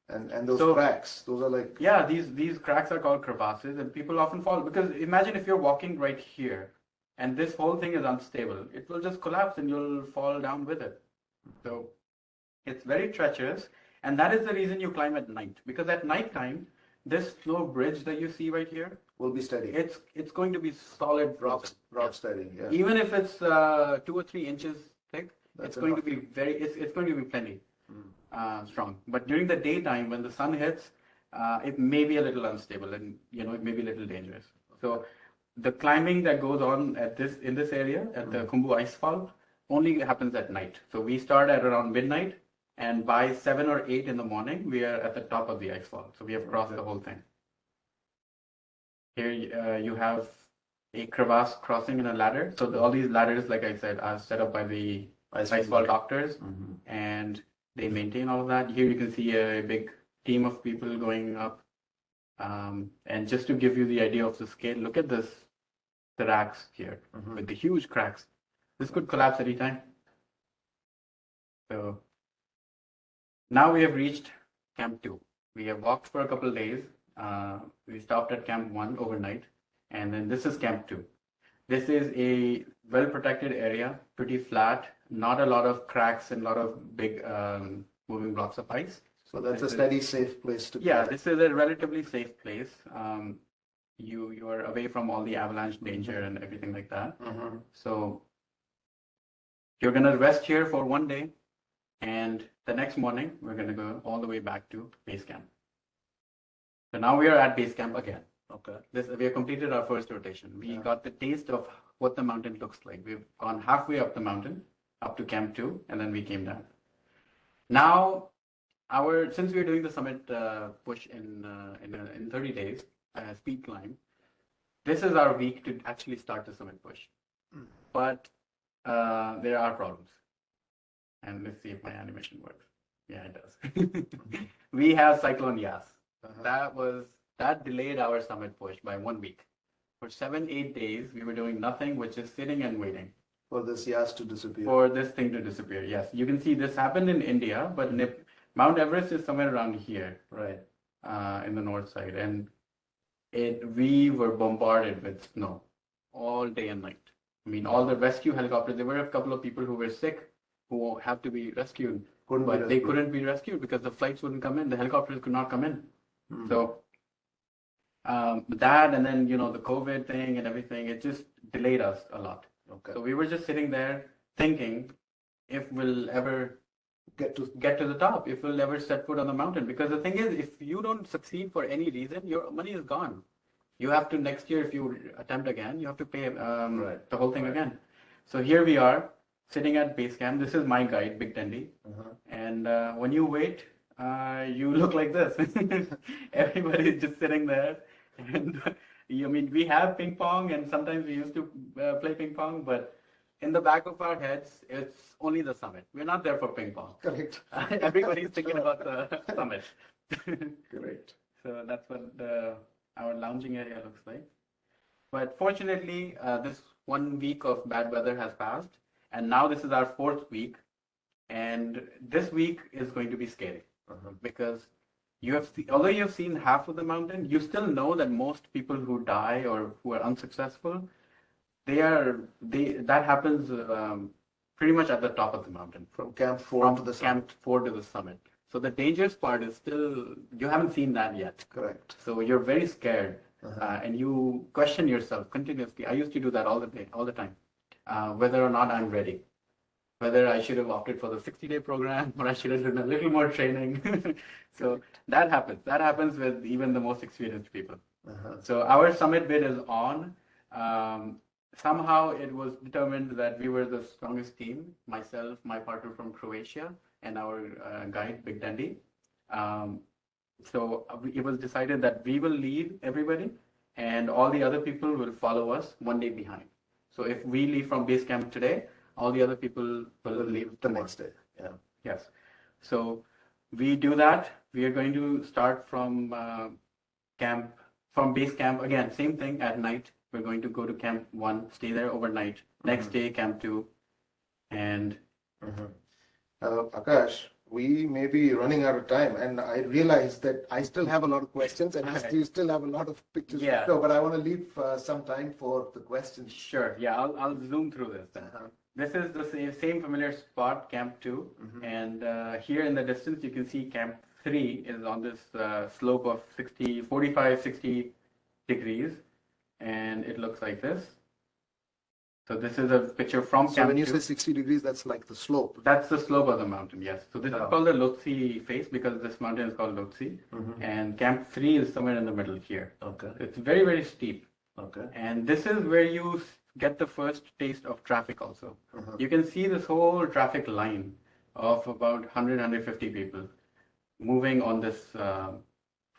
And those cracks, those are like... Yeah, these cracks are called crevasses, and people often fall, because imagine if you're walking right here and this whole thing is unstable. It will just collapse and you'll fall down with it. So it's very treacherous, and that is the reason you climb at night, because at night time, this snow bridge that you see right here will be steady. It's going to be solid rock steady. Yeah. Even if it's 2 or 3 inches thick, it's going to be it's going to be plenty strong. But during the daytime, when the sun hits it may be a little unstable and it may be a little dangerous. So the climbing that goes on in this area at the Kombu Ice Wall only happens at night. So we start at around midnight, and by 7 or 8 in the morning, we are at the top of the ice wall. So we have crossed the whole thing. Here you have a crevasse crossing and a ladder. So all these ladders, like I said, are set up by the ice wall doctors, and they maintain all of that. Here you can see a big team of people going up. And just to give you the idea of the scale, look at this, the racks here with the huge cracks. This could collapse any time. So now we have reached Camp 2. We have walked for a couple of days. We stopped at Camp 1 overnight, and then this is Camp 2. This is a well-protected area, pretty flat, not a lot of cracks and a lot of big moving blocks of ice. So that's a steady, safe place to be. Yeah, this is a relatively safe place. You are away from all the avalanche danger and everything like that. So you're going to rest here for one day, and the next morning, we're going to go all the way back to base camp. So now we are at base camp again. Okay. We have completed our first rotation. We got the taste of what the mountain looks like. We've gone halfway up the mountain, up to Camp 2, and then we came down. Now, since we're doing the summit push in 30 days, speed climb, this is our week to actually start the summit push. But there are problems. And let's see if my animation works. Yeah, it does. We have Cyclone Yas. That delayed our summit push by 1 week. For 7-8 days, we were doing nothing, which is sitting and waiting. For this Yas to disappear. For this thing to disappear, yes. You can see this happened in India, but Mount Everest is somewhere around here, right, in the north side. And we were bombarded with snow all day and night. I mean, all the rescue helicopters, there were a couple of people who were sick who have to be rescued, but they couldn't be rescued because the flights wouldn't come in. The helicopters could not come in. So that, and then, the COVID thing and everything, it just delayed us a lot. Okay. So we were just sitting there thinking if we'll ever get to the top, if we'll ever set foot on the mountain. Because the thing is, if you don't succeed for any reason, your money is gone. You have to, next year, if you attempt again, you have to pay the whole thing again. So here we are, sitting at base camp. This is my guide, Big Tendi. And when you wait, you look like this. Everybody is just sitting there. And we have ping pong, and sometimes we used to play ping pong, but in the back of our heads, it's only the summit. We're not there for ping pong. Correct. Everybody's thinking about the summit. Great. So that's what our lounging area looks like. But fortunately, this 1 week of bad weather has passed, and now this is our 4th week. And this week is going to be scary because although you have seen half of the mountain, you still know that most people who die or who are unsuccessful, that happens pretty much at the top of the mountain. From Camp 4 to the summit. Camp 4 to the summit. So the dangerous part is still, you haven't seen that yet. Correct. So you're very scared and you question yourself continuously. I used to do that all the time, whether or not I'm ready. Whether I should have opted for the 60-day program or I should have done a little more training. So that happens. That happens with even the most experienced people. So our summit bid is on. Somehow it was determined that we were the strongest team, myself, my partner from Croatia, and our guide, Big Tendi. So it was decided that we will lead everybody and all the other people will follow us 1 day behind. So if we leave from base camp today, all the other people will leave the next day. Yeah. Yes. So we do that. We are going to start from base camp again. Same thing at night. We're going to go to Camp 1, stay there overnight. Next day, Camp 2, and. Akash, we may be running out of time, and I realize that I still have a lot of questions, and you still have a lot of pictures. Yeah. So, but I want to leave some time for the questions. Sure. Yeah, I'll zoom through this then. This is the same familiar spot, Camp 2, and here in the distance you can see Camp 3 is on this slope of 45, 60 degrees, and it looks like this. So this is a picture from So Camp when you 2. say 60 degrees, that's like the slope. That's the slope of the mountain, yes. So this is Oh. called the Lhotse face because this mountain is called Lhotse. And Camp 3 is somewhere in the middle here. Okay. It's very, very steep. Okay. And this is where you get the first taste of traffic also. You can see this whole traffic line of about 100, 150 people moving on this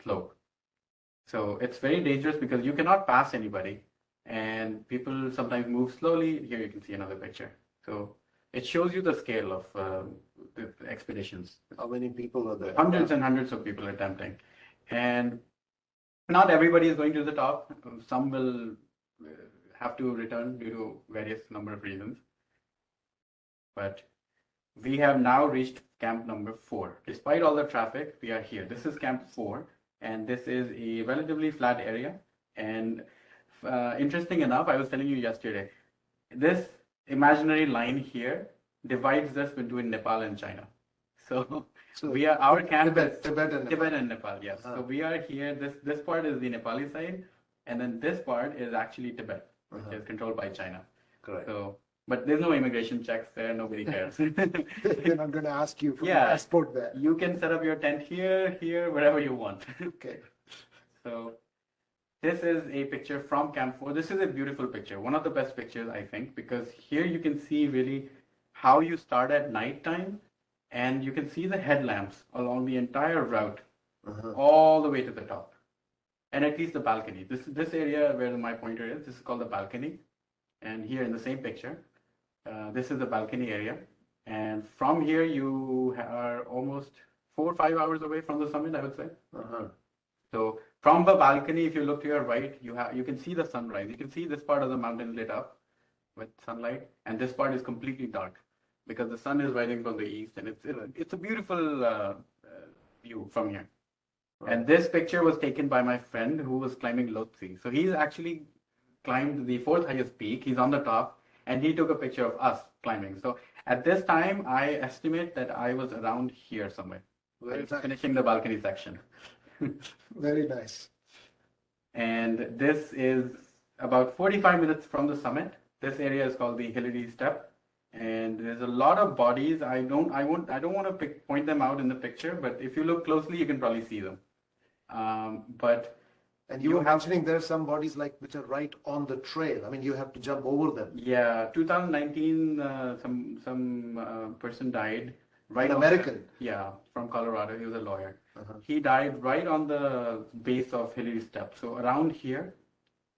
slope. So it's very dangerous because you cannot pass anybody. And people sometimes move slowly. Here you can see another picture. So it shows you the scale of the expeditions. How many people are there? Hundreds and hundreds of people attempting. And not everybody is going to the top. Some will have to return due to various number of reasons. But we have now reached camp number 4. Despite all the traffic, we are here. This is camp 4, and this is a relatively flat area. And interesting enough, I was telling you yesterday, this imaginary line here divides us between Nepal and China. So we are our camp Tibet and Nepal, yes. So we are here. This part is the Nepali side, and then this part is actually Tibet, which is controlled by China. Correct. So, but there's no immigration checks there. Nobody cares. They're not going to ask you for Yeah. the passport there. You can set up your tent here, wherever you want. Okay. So this is a picture from Camp 4. This is a beautiful picture. One of the best pictures, I think, because here you can see really how you start at nighttime, and you can see the headlamps along the entire route, all the way to the top. And at least the balcony. This area where my pointer is, this is called the balcony. And here in the same picture, this is the balcony area. And from here, you are almost 4 or 5 hours away from the summit, I would say. So from the balcony, if you look to your right, you can see the sunrise. You can see this part of the mountain lit up with sunlight, and this part is completely dark because the sun is rising from the east, and it's a beautiful view from here. And this picture was taken by my friend who was climbing Lhotse. So he's actually climbed the 4th highest peak. He's on the top, and he took a picture of us climbing. So at this time, I estimate that I was around here somewhere. I was finishing the balcony section. Very nice. And this is about 45 minutes from the summit. This area is called the Hillary Step, and there's a lot of bodies. I don't want to point them out in the picture, but if you look closely, you can probably see them. And you were mentioning there are some bodies which are right on the trail. I mean, you have to jump over them. Yeah, 2019, some person died. Right. An American. Yeah, from Colorado. He was a lawyer. He died right on the base of Hillary Step. So around here,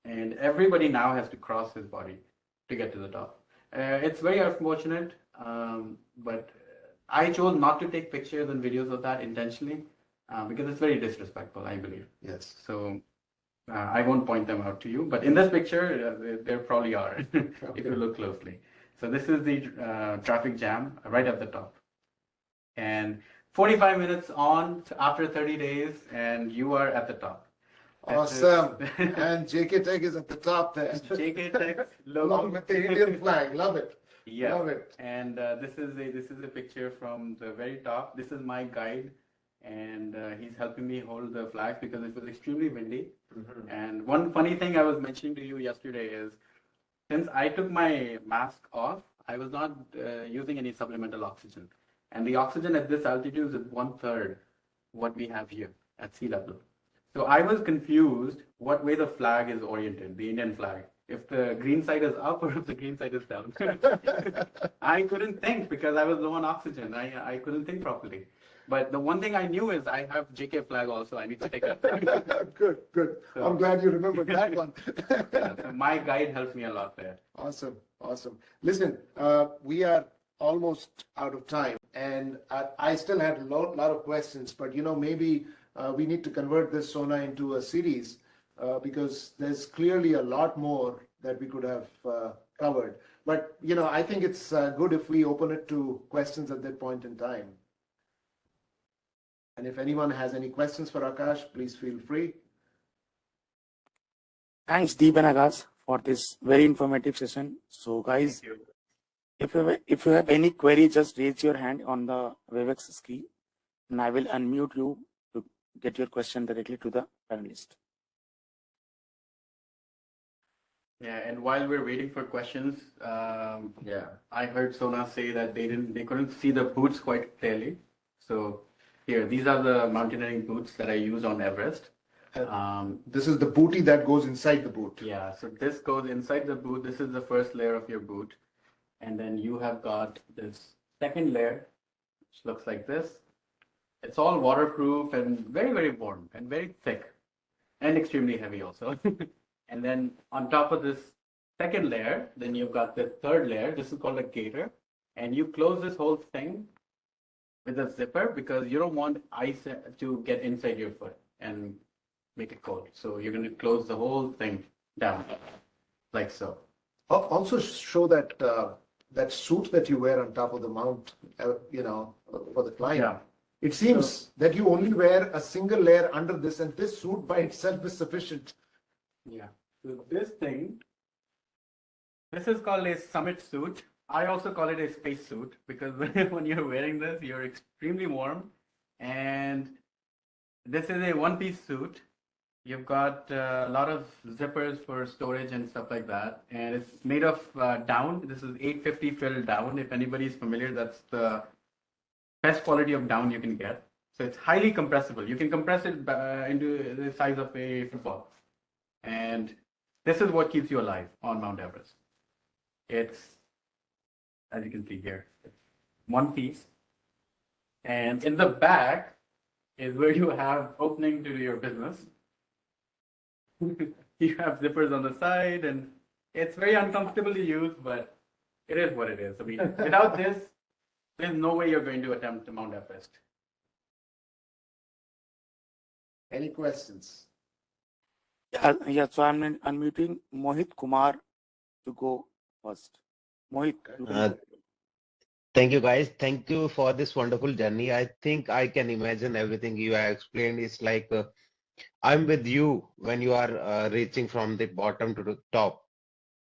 and everybody now has to cross his body to get to the top. It's very unfortunate, but I chose not to take pictures and videos of that intentionally because it's very disrespectful, I believe. Yes. So I won't point them out to you, but in this picture, there probably are, if you look closely. So this is the traffic jam right at the top. And 45 minutes on after 30 days, and you are at the top. Awesome. And JK Tech is at the top there. JK Tech logo. Along with the Indian flag. Love it. Yeah. Love it. And this is a picture from the very top. This is my guide, and he's helping me hold the flag because it was extremely windy. And one funny thing I was mentioning to you yesterday is, since I took my mask off, I was not using any supplemental oxygen. And the oxygen at this altitude is 1/3 what we have here at sea level. So I was confused what way the flag is oriented, the Indian flag. If the green side is up or if the green side is down. I couldn't think because I was low on oxygen. I couldn't think properly. But the one thing I knew is I have JK flag also. I need to take it. Good. So, I'm glad you remembered that one. So my guide helped me a lot there. Awesome. Listen, we are almost out of time, and I still had a lot of questions, but maybe we need to convert this Sona into a series because there's clearly a lot more that we could have covered. But I think it's good if we open it to questions at that point in time. And if anyone has any questions for Akash, please feel free. Thanks, Deep and Akash, for this very informative session. So, guys, if you have any query, just raise your hand on the Webex screen, and I will unmute you to get your question directly to the panelist. Yeah, and while we're waiting for questions, I heard Sona say that they couldn't see the boots quite clearly. So here, these are the mountaineering boots that I use on Everest. This is the booty that goes inside the boot. Yeah, so this goes inside the boot. This is the first layer of your boot. And then you have got this second layer, which looks like this. It's all waterproof and very, very warm and very thick and extremely heavy also. And then on top of this second layer, then you've got the third layer. This is called a gaiter. And you close this whole thing with a zipper because you don't want ice to get inside your foot and make it cold. So you're going to close the whole thing down like so. Also show that that suit that you wear on top of the mount, for the climb. Yeah. It seems that you only wear a single layer under this, and this suit by itself is sufficient. Yeah. So this thing, this is called a summit suit. I also call it a space suit because when you're wearing this, you're extremely warm. And this is a one-piece suit. You've got a lot of zippers for storage and stuff like that. And it's made of down. This is 850 fill down. If anybody's familiar, that's the best quality of down you can get. So it's highly compressible. You can compress it into the size of a football. And this is what keeps you alive on Mount Everest. It's, as you can see here, one piece. And in the back is where you have opening to your business. You have zippers on the side, and it's very uncomfortable to use, but it is what it is. I mean, without this, there's no way you're going to attempt Mount Everest. Any questions? Yeah, so I'm unmuting Mohit Kumar to go first. Mohit, you can Uh, go. Thank you, guys. Thank you for this wonderful journey. I think I can imagine everything you have explained. It's like I'm with you when you are reaching from the bottom to the top,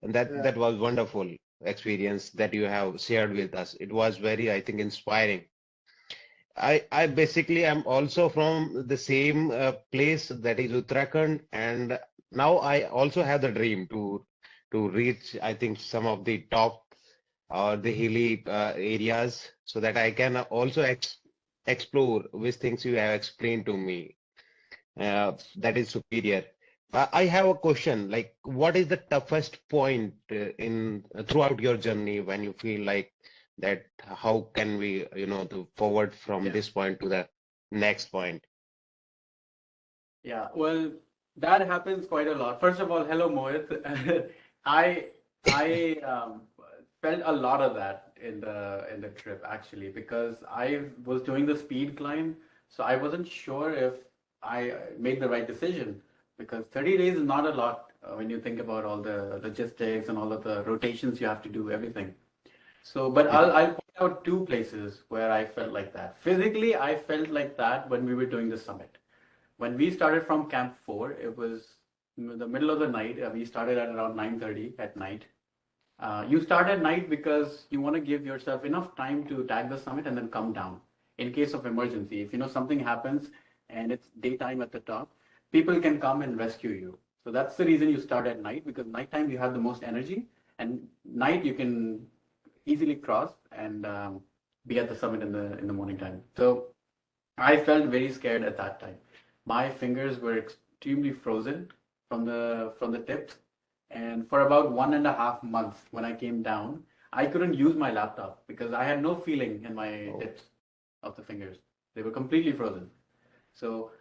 and Yeah. that was wonderful experience that you have shared with us. It was very, I think, inspiring. I basically am also from the same place, that is Uttarakhand, and now I also have the dream to reach, I think, some of the top or the hilly areas, so that I can also explore which things you have explained to me. That is superior. I have a question, like, what is the toughest point in throughout your journey when you feel like that? How can we, to forward from Yeah. this point to the next point? Yeah, well, that happens quite a lot. First of all, hello, Mohit. I felt a lot of that in the trip actually because I was doing the speed climb, so I wasn't sure if I made the right decision because 30 days is not a lot when you think about all the logistics and all of the rotations you have to do, everything. So, but I'll point out two places where I felt like that. Physically, I felt like that when we were doing the summit. When we started from Camp 4, it was the middle of the night. We started at around 9:30 at night. You start at night because you want to give yourself enough time to tag the summit and then come down in case of emergency. If something happens and it's daytime at the top, people can come and rescue you. So that's the reason you start at night because nighttime you have the most energy, and night you can easily cross and be at the summit in the morning time. So I felt very scared at that time. My fingers were extremely frozen from the tips, and for about 1.5 months when I came down, I couldn't use my laptop because I had no feeling in my tips of the fingers. They were completely frozen. So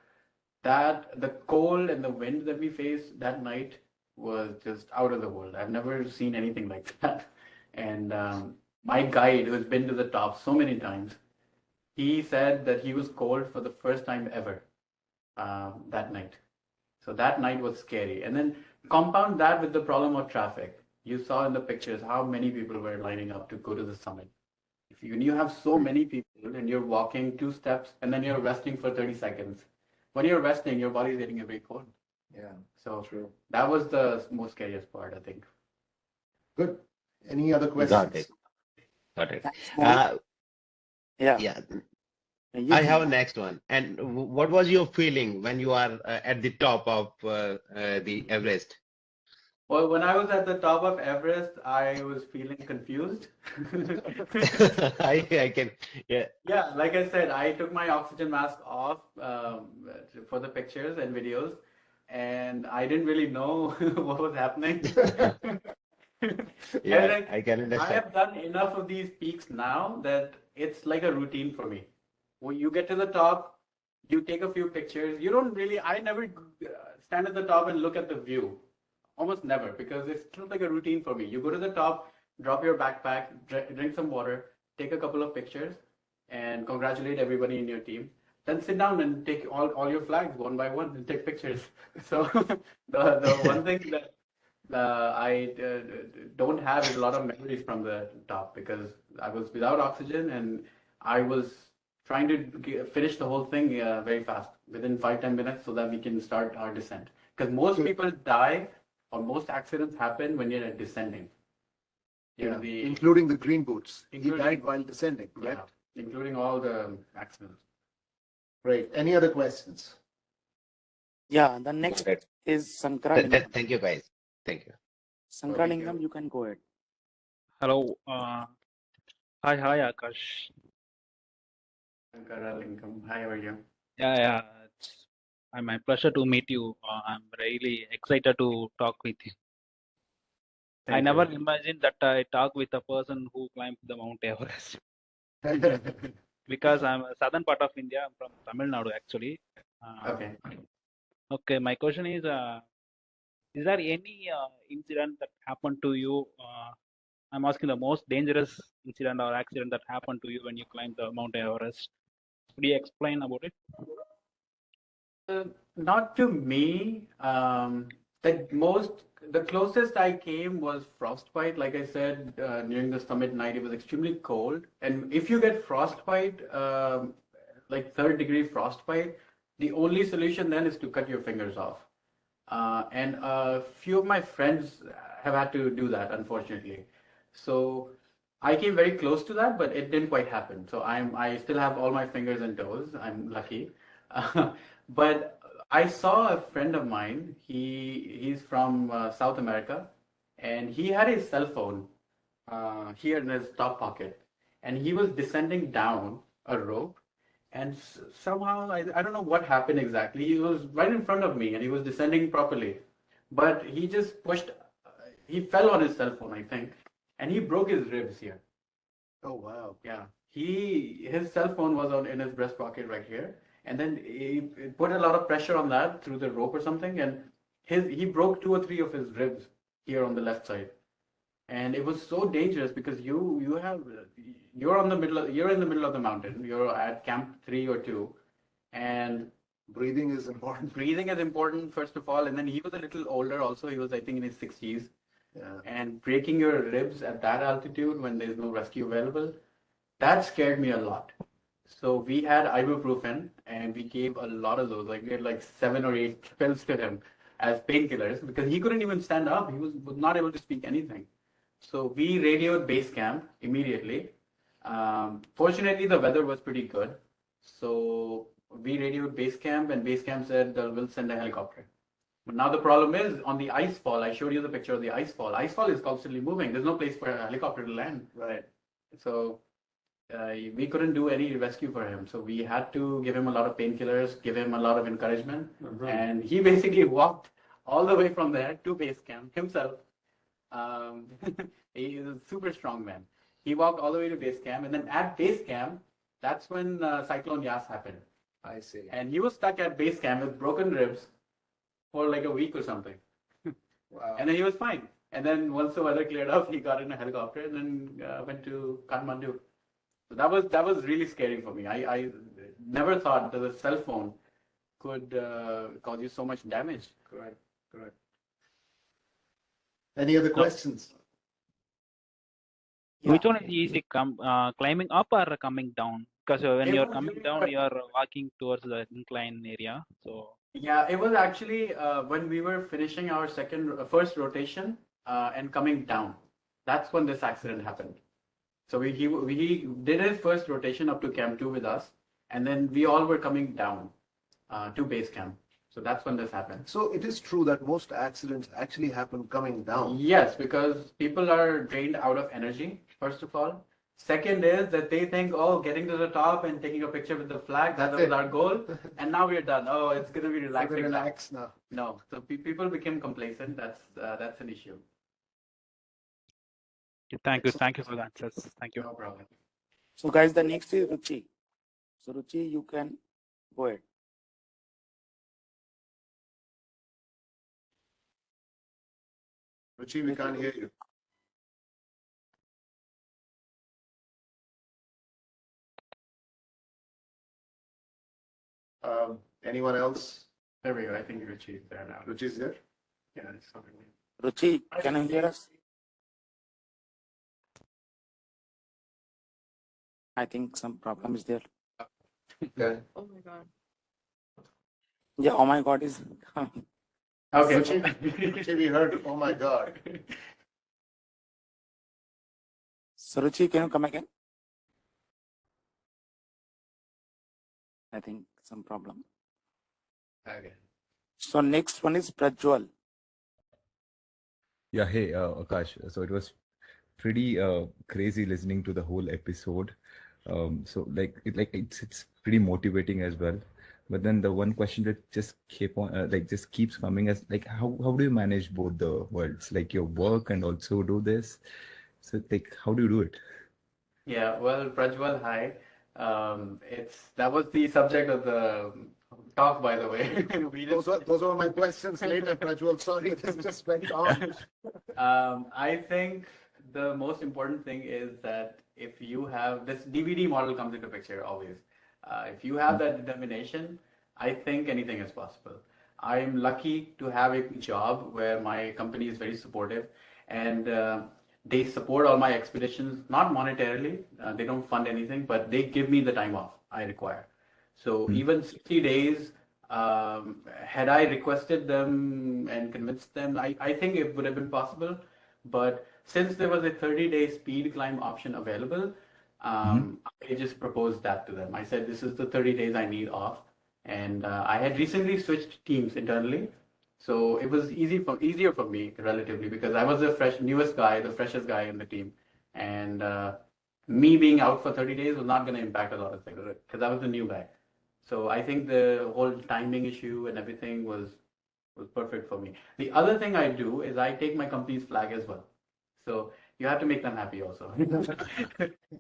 that the cold and the wind that we faced that night was just out of the world. I've never seen anything like that. And my guide, who has been to the top so many times, he said that he was cold for the first time ever that night. So that night was scary. And then compound that with the problem of traffic. You saw in the pictures how many people were lining up to go to the summit. If you have so many people and you're walking 2 steps and then you're resting for 30 seconds, when you're resting, your body's getting a bit cold. Yeah. So True. that was the most scariest part, I think. Good. Any other Got questions? it. Got it. Thanks, Mohit. Yeah, Yeah, you I can. have a next one. And what was your feeling when you are at the top of the Everest? Well, when I was at the top of Everest, I was feeling confused. I can, yeah. Yeah, like I said, I took my oxygen mask off for the pictures and videos, and I didn't really know what was happening. And Yeah, like, I can I understand. have done enough of these peaks now that it's like a routine for me. When you get to the top, you take a few pictures. You don't really, I never stand at the top and look at the view. Almost never, because it's just like a routine for me. You go to the top, drop your backpack, drink some water, take a couple of pictures, and congratulate everybody in your team. Then sit down and take all your flags one by one and take pictures. So the one thing that I don't have is a lot of memories from the top because I was without oxygen and I was trying to finish the whole thing very fast within 5-10 minutes so that we can start our descent. Because most people die or most accidents happen when you're descending. You know, including the green boots. He Including- died while descending, yeah, correct? including all the accidents. Great. Any other questions? Yeah, the next Got it. is Sankaralingam. Thank you, guys. Thank you. Sankaralingam, you can go ahead. Hello. Hi, Akash. Lincoln, hi, how are you? Yeah. It's my pleasure to meet you. I'm really excited to talk with you. I Thank never you. imagined that I talk with a person who climbed the Mount Everest because I'm a southern part of India. I'm from Tamil Nadu, actually. Okay. Okay, my question is there any incident that happened to you? I'm asking the most dangerous incident or accident that happened to you when you climbed the Mount Everest. Could you explain about it? Not to me. The closest I came was frostbite. Like I said, during the summit night, it was extremely cold. And if you get frostbite, like third-degree frostbite, the only solution then is to cut your fingers off. And a few of my friends have had to do that, unfortunately. So I came very close to that, but it didn't quite happen. So I still have all my fingers and toes. I'm lucky. But I saw a friend of mine. He's from South America, and he had his cell phone here in his top pocket, and he was descending down a rope, and somehow I don't know what happened exactly. He was right in front of me, and he was descending properly, but he just pushed. He fell on his cell phone, I think, and he broke his ribs here. Oh, wow. Yeah, his cell phone was in his breast pocket right here, and then he put a lot of pressure on that through the rope or something, and he broke 2 or 3 of his ribs here on the left side, and it was so dangerous because you're in the middle of the mountain, you're at camp 3 or 2, and Breathing is important. breathing is important first of all, and then he was a little older also. He was, I think, in his 60s. Yeah. And breaking your ribs at that altitude when there's no rescue available, that scared me a lot. So we had ibuprofen and we gave a lot of those. Like we had like 7 or 8 pills to him as painkillers because he couldn't even stand up. He was not able to speak anything. So we radioed base camp immediately. Fortunately, the weather was pretty good. So we radioed base camp and base camp said we'll send a helicopter. But now the problem is on the ice fall. I showed you the picture of the ice fall. Ice fall is constantly moving. There's no place for a helicopter to land. Right. So we couldn't do any rescue for him. So we had to give him a lot of painkillers, give him a lot of encouragement. And he basically walked all the way from there to base camp himself. He is a super strong man. He walked all the way to base camp. And then at base camp, that's when Cyclone Yas happened. I see. And he was stuck at base camp with broken ribs for like a week or something. Wow. And then he was fine. And then once the weather cleared up, he got in a helicopter and then went to Kathmandu. So that was really scary for me. I never thought that a cell phone could cause you so much damage. Correct. Any other questions? Which one is easy, climbing up or coming down? Because when It you're was coming really down, hard. you're walking towards the incline area. So Yeah, it was actually when we were finishing our first rotation and coming down. That's when this accident happened. So he did his first rotation up to Camp 2 with us, and then we all were coming down to base camp. So that's when this happened. So it is true that most accidents actually happen coming down. Yes, because people are drained out of energy, first of all. Second is that they think, oh, getting to the top and taking a picture with the flag, that That's was it. our goal. And now we're done. Oh, it's going to be So they relaxing. relax now. No, so people became complacent. That's an issue. Thank you for the answers. Thank you. No problem. So guys, the next is Ruchi. So Ruchi, you can go ahead. Ruchi, we can't hear you. Anyone else? There we go. I think Ruchi is there now. Ruchi's there? Yeah, it's something. Ruchi, can you hear us? I think some problem is there. Yeah. Oh my God. Yeah, oh my God is coming. Okay. Ruchi, we heard, oh my God. So Ruchi, can you come again? I think some problem. Okay. So next one is Prajwal. Yeah, hey, Akash. So it was pretty crazy listening to the whole episode. So it's pretty motivating as well. But then the one question that just keep on just keeps coming as like how do you manage both the worlds, like your work and also do this? So like how do you do it? Yeah, well, Prajwal, hi. That was the subject of the talk, by the way. We just, Those were my questions later, Prajwal. Sorry, this just went on. I think the most important thing is that if you have this DVD model comes into picture always. If you have that determination, I think anything is possible. I'm lucky to have a job where my company is very supportive and they support all my expeditions, not monetarily, they don't fund anything, but they give me the time off I require. So even 60 days, had I requested them and convinced them, I think it would have been possible. But since there was a 30-day speed climb option available, I just proposed that to them. I said, this is the 30 days I need off. And I had recently switched teams internally. So it was easier for me relatively because I was the freshest guy in the team. And me being out for 30 days was not going to impact a lot of things because I was the new guy. So I think the whole timing issue and everything was perfect for me. The other thing I do is I take my company's flag as well. So you have to make them happy also.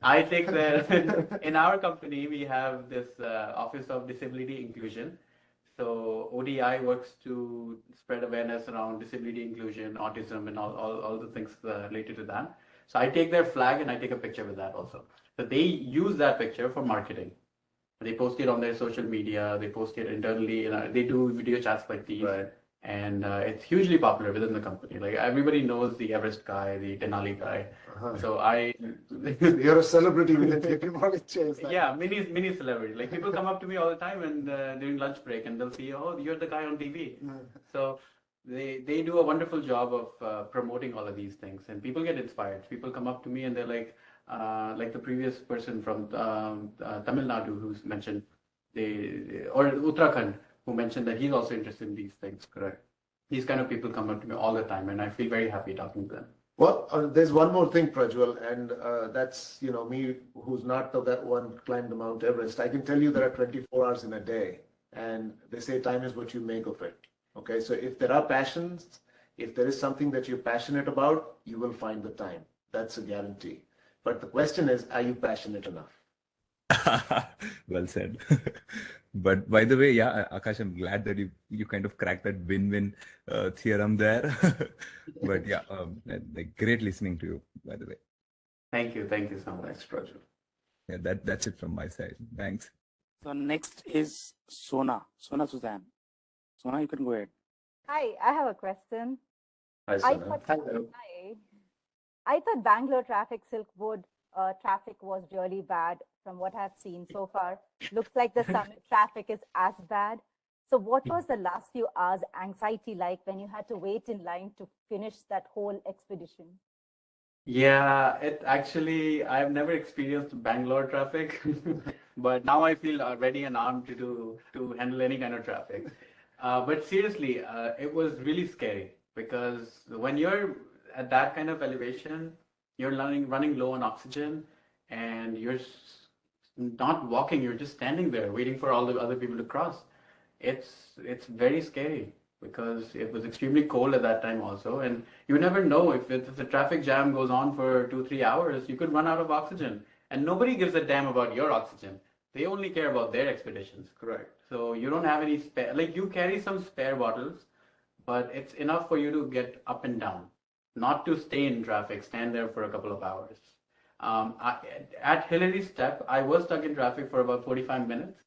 I take in our company, we have this Office of Disability Inclusion. So ODI works to spread awareness around disability inclusion, autism, and all the things related to that. So I take their flag and I take a picture with that also. So they use that picture for marketing. They post it on their social media. They post it internally. They do video chats like these. Right. And it's hugely popular within the company. Like everybody knows the Everest guy, the Denali guy. So You're a celebrity within JP Chase. yeah, mini celebrity. Like people come up to me all the time and during lunch break and they'll see, oh, you're the guy on TV. So they do a wonderful job of promoting all of these things and people get inspired. People come up to me and they're like the previous person from Tamil Nadu who's mentioned or Uttarakhand who mentioned that he's also interested in these things. Correct. These kind of people come up to me all the time and I feel very happy talking to them. Well, there's one more thing, Prajwal, and that's, me who's not that one climbed the Mount Everest. I can tell you there are 24 hours in a day, and they say time is what you make of it. Okay, so if there are passions, if there is something that you're passionate about, you will find the time. That's a guarantee. But the question is, are you passionate enough? Well said. But by the way, yeah, Akash, I'm glad that you kind of cracked that win-win theorem there. But yeah, like great listening to you, by the way. Thank you so much, Prajwal. Yeah, that's it from my side. Thanks. So next is Sona Suzanne. Sona, you can go ahead. Hi, I have a question. Hi, Sana. I thought Bangalore Silk Road traffic was really bad from what I've seen so far. Looks like the summit traffic is as bad. So what was the last few hours anxiety like when you had to wait in line to finish that whole expedition? Yeah, I've never experienced Bangalore traffic, but now I feel ready and armed to handle any kind of traffic. But seriously, it was really scary because when you're at that kind of elevation, you're running low on oxygen, and not walking. You're just standing there waiting for all the other people to cross. It's very scary because it was extremely cold at that time also, and you never know if the traffic jam goes on for 2-3 hours, you could run out of oxygen, and nobody gives a damn about your oxygen. They only care about their expeditions. Correct. So you don't have any spare, like you carry some spare bottles, but it's enough for you to get up and down, not to stay in traffic, stand there for a couple of hours. At Hillary Step, I was stuck in traffic for about 45 minutes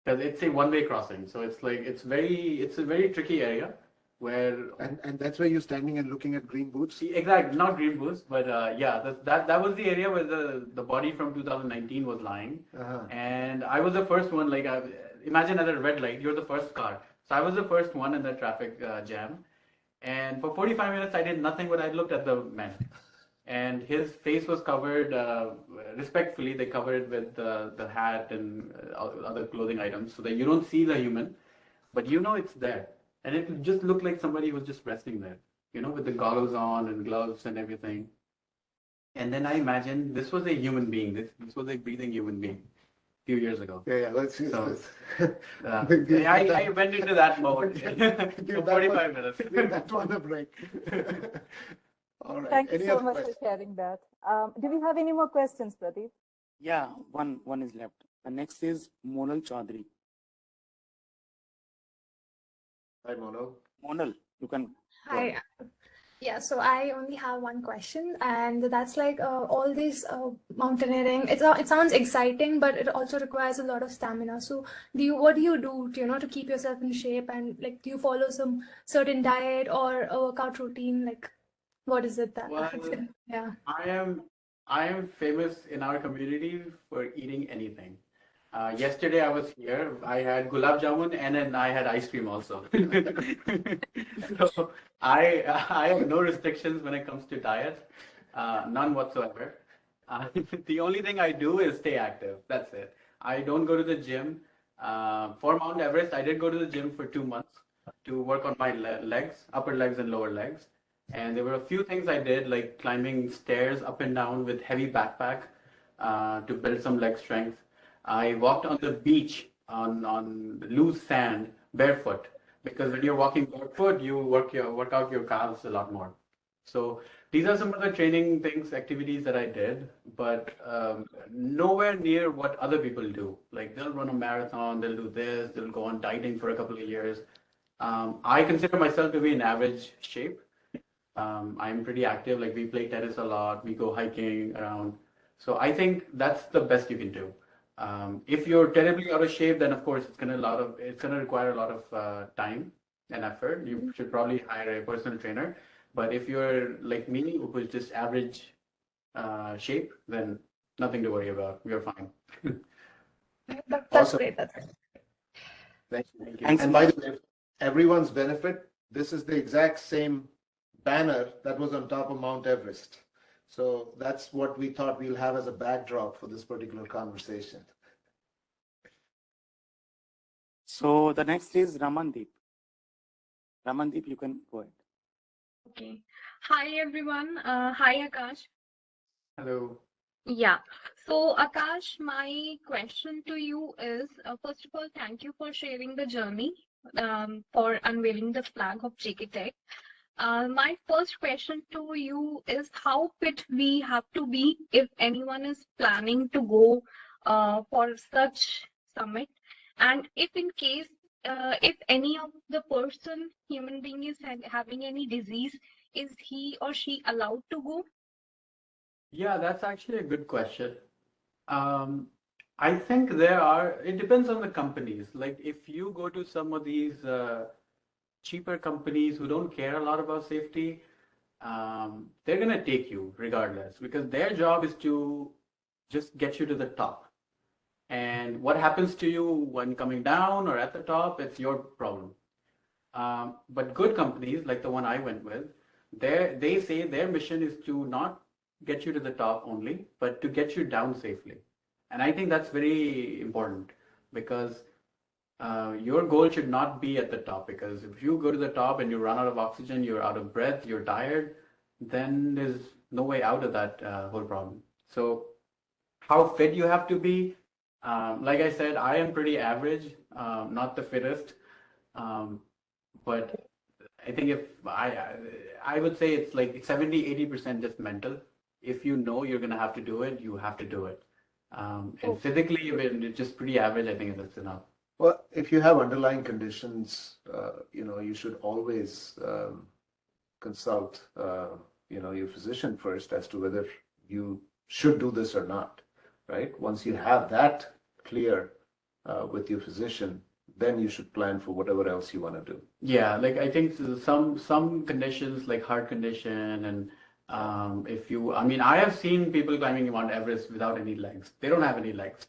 because it's a one-way crossing. So it's a very tricky area where And that's where you're standing and looking at green boots. exactly, not green boots, but yeah, that was the area where the body from 2019 was lying, and I was the first one. Like imagine at a red light, you're the first car, so I was the first one in the traffic jam, and for 45 minutes I did nothing but I looked at the man, and his face was covered. Respectfully, they covered it with the hat and other clothing items so that you don't see the human, but you know it's there. And it just looked like somebody was just resting there, with the goggles on and gloves and everything. And then I imagined this was a human being. This was a breathing human being a few years ago. Yeah, let's use So, this. I went into that mode for 45 minutes. Give that one a break. All right. Thank you Any so other much questions? for sharing that. Do we have any more questions, Pradeep? Yeah, one is left. The next is Monal Chaudhary. Hi, Mono. Monal, you can. Hi. Yeah, so I only have one question, and that's like all this mountaineering. It sounds exciting, but it also requires a lot of stamina. So, what do you do to keep yourself in shape, and like do you follow some certain diet or a workout routine? Like, what is it that? Well, Yeah. I am famous in our community for eating anything. Yesterday I was here. I had gulab jamun and then I had ice cream also. So I have no restrictions when it comes to diet, none whatsoever. The only thing I do is stay active. That's it. I don't go to the gym. For Mount Everest, I did go to the gym for 2 months to work on my legs, upper legs and lower legs. And there were a few things I did, like climbing stairs up and down with heavy backpack to build some leg strength. I walked on the beach on loose sand barefoot because when you're walking barefoot, you work out your calves a lot more. So these are some of the training things, activities that I did, but nowhere near what other people do. Like they'll run a marathon, they'll do this, they'll go on dieting for a couple of years. I consider myself to be in average shape. I'm pretty active. Like we play tennis a lot, we go hiking around. So I think that's the best you can do. If you're terribly out of shape, then of course it's gonna require a lot of time and effort. You should probably hire a personal trainer. But if you're like me, who's just average shape, then nothing to worry about. You're fine. That's Awesome. great. That's great. Thank you. Thank you. Thanks, And by the way, everyone's benefit, this is the exact same banner that was on top of Mount Everest. So that's what we thought we'll have as a backdrop for this particular conversation. So the next is Ramandeep. Ramandeep, you can go ahead. Okay. Hi, everyone. Hi, Akash. Hello. Yeah. So, Akash, my question to you is, first of all, thank you for sharing the journey, for unveiling the flag of JK Tech. My first question to you is how fit we have to be if anyone is planning to go for such summit, and if in case if any of the human being is having any disease, is he or she allowed to go? Yeah, that's actually a good question. I think it depends on the companies. Like if you go to some of these cheaper companies who don't care a lot about safety, they're going to take you regardless because their job is to just get you to the top. And what happens to you when coming down or at the top, it's your problem. But good companies like the one I went with, they say their mission is to not get you to the top only, but to get you down safely. And I think that's very important because your goal should not be at the top, because if you go to the top and you run out of oxygen, you're out of breath, you're tired, then there's no way out of that whole problem. So how fit you have to be, like I said, I am pretty average, not the fittest, but I think if I would say it's like 70-80% just mental. If you know you're gonna have to do it, you have to do it. And physically, when it's just pretty average, I think that's enough. Well, if you have underlying conditions, you should always consult, your physician first as to whether you should do this or not, right? Once you have that clear with your physician, then you should plan for whatever else you want to do. Yeah, like I think some conditions like heart condition and I have seen people climbing Mount Everest without any legs. They don't have any legs.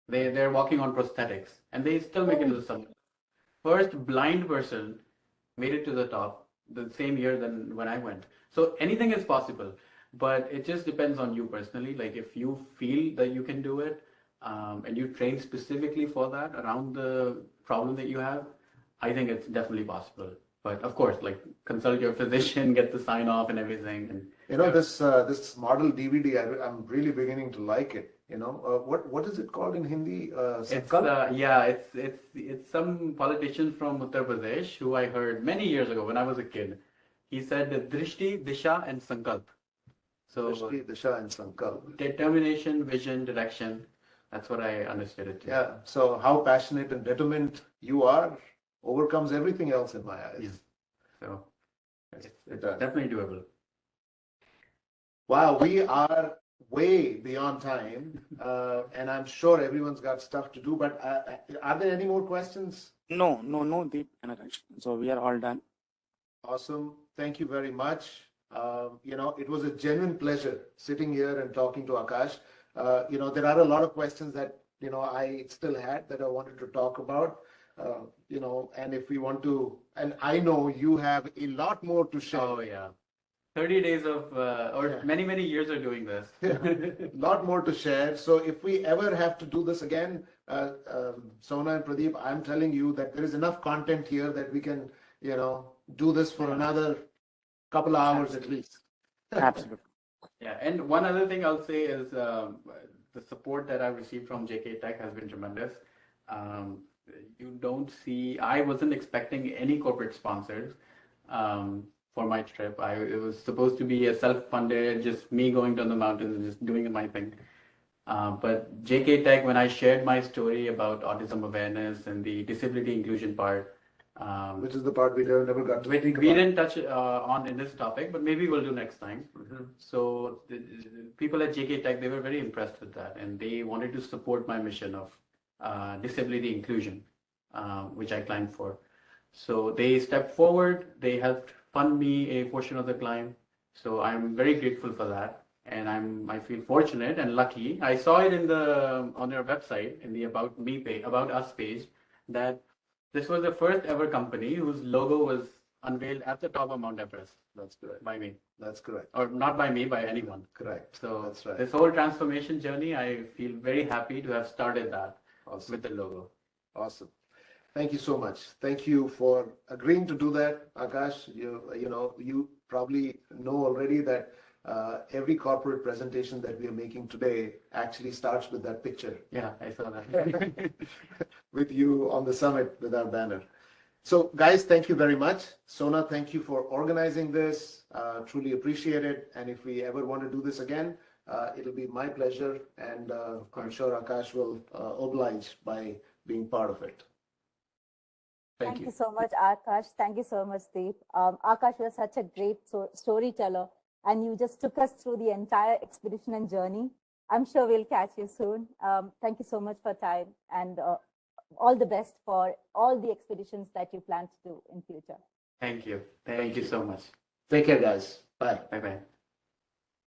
They're walking on prosthetics and they still make it to the summit. First blind person made it to the top the same year than when I went. So anything is possible, but it just depends on you personally. Like if you feel that you can do it, and you train specifically for that around the problem that you have, I think it's definitely possible. But of course, like consult your physician, get the sign off and everything. And this model DVD, I'm really beginning to like it. What is it called in Hindi? It's some politician from Uttar Pradesh who I heard many years ago when I was a kid. He said Drishti, Disha, and Sankalp. So Drishti, Disha, and Sankalp. Determination, vision, direction. That's what I understood it to. Yeah. So how passionate and determined you are overcomes everything else in my eyes. Yeah. So it's definitely doable. Wow, we are way beyond time, and I'm sure everyone's got stuff to do. But are there any more questions? No, Deep and Akash. So we are all done. Awesome. Thank you very much. It was a genuine pleasure sitting here and talking to Akash. There are a lot of questions that, I still had that I wanted to talk about, and if we want to, and I know you have a lot more to share. Oh, yeah. 30 days of, many, many years of doing this. A lot more to share. So if we ever have to do this again, Sona and Pradeep, I'm telling you that there is enough content here that we can, do this for another couple of hours at least. Absolutely. Yeah, and one other thing I'll say is the support that I've received from JK Tech has been tremendous. I wasn't expecting any corporate sponsors for my trip. It was supposed to be a self-funded, just me going down the mountains and just doing my thing. But JK Tech, when I shared my story about autism awareness and the disability inclusion part, which is the part we never got to speak about. We didn't touch on in this topic, but maybe we'll do next time. Mm-hmm. So the people at JK Tech, they were very impressed with that, and they wanted to support my mission of disability inclusion, which I climbed for. So they stepped forward. They helped fund me a portion of the climb. So I'm very grateful for that, and I feel fortunate and lucky. I saw it on their website in the About Us page that this was the first ever company whose logo was unveiled at the top of Mount Everest. That's correct. By me. That's correct. Or not by me, by anyone. Correct. So that's right. This whole transformation journey, I feel very happy to have started that with the logo. Awesome. Thank you so much. Thank you for agreeing to do that, Akash. You probably know already that every corporate presentation that we are making today actually starts with that picture. Yeah, I saw that. With you on the summit with our banner. So guys, thank you very much. Sona, thank you for organizing this. Truly appreciate it. And if we ever want to do this again, it'll be my pleasure. And I'm sure Akash will oblige by being part of it. Thank you so much, Akash. Thank you so much, Deep. Akash, you're such a great storyteller, and you just took us through the entire expedition and journey. I'm sure we'll catch you soon. Thank you so much for time, and all the best for all the expeditions that you plan to do in future. Thank you. Thank you so much. Take care, guys. Bye. Bye-bye.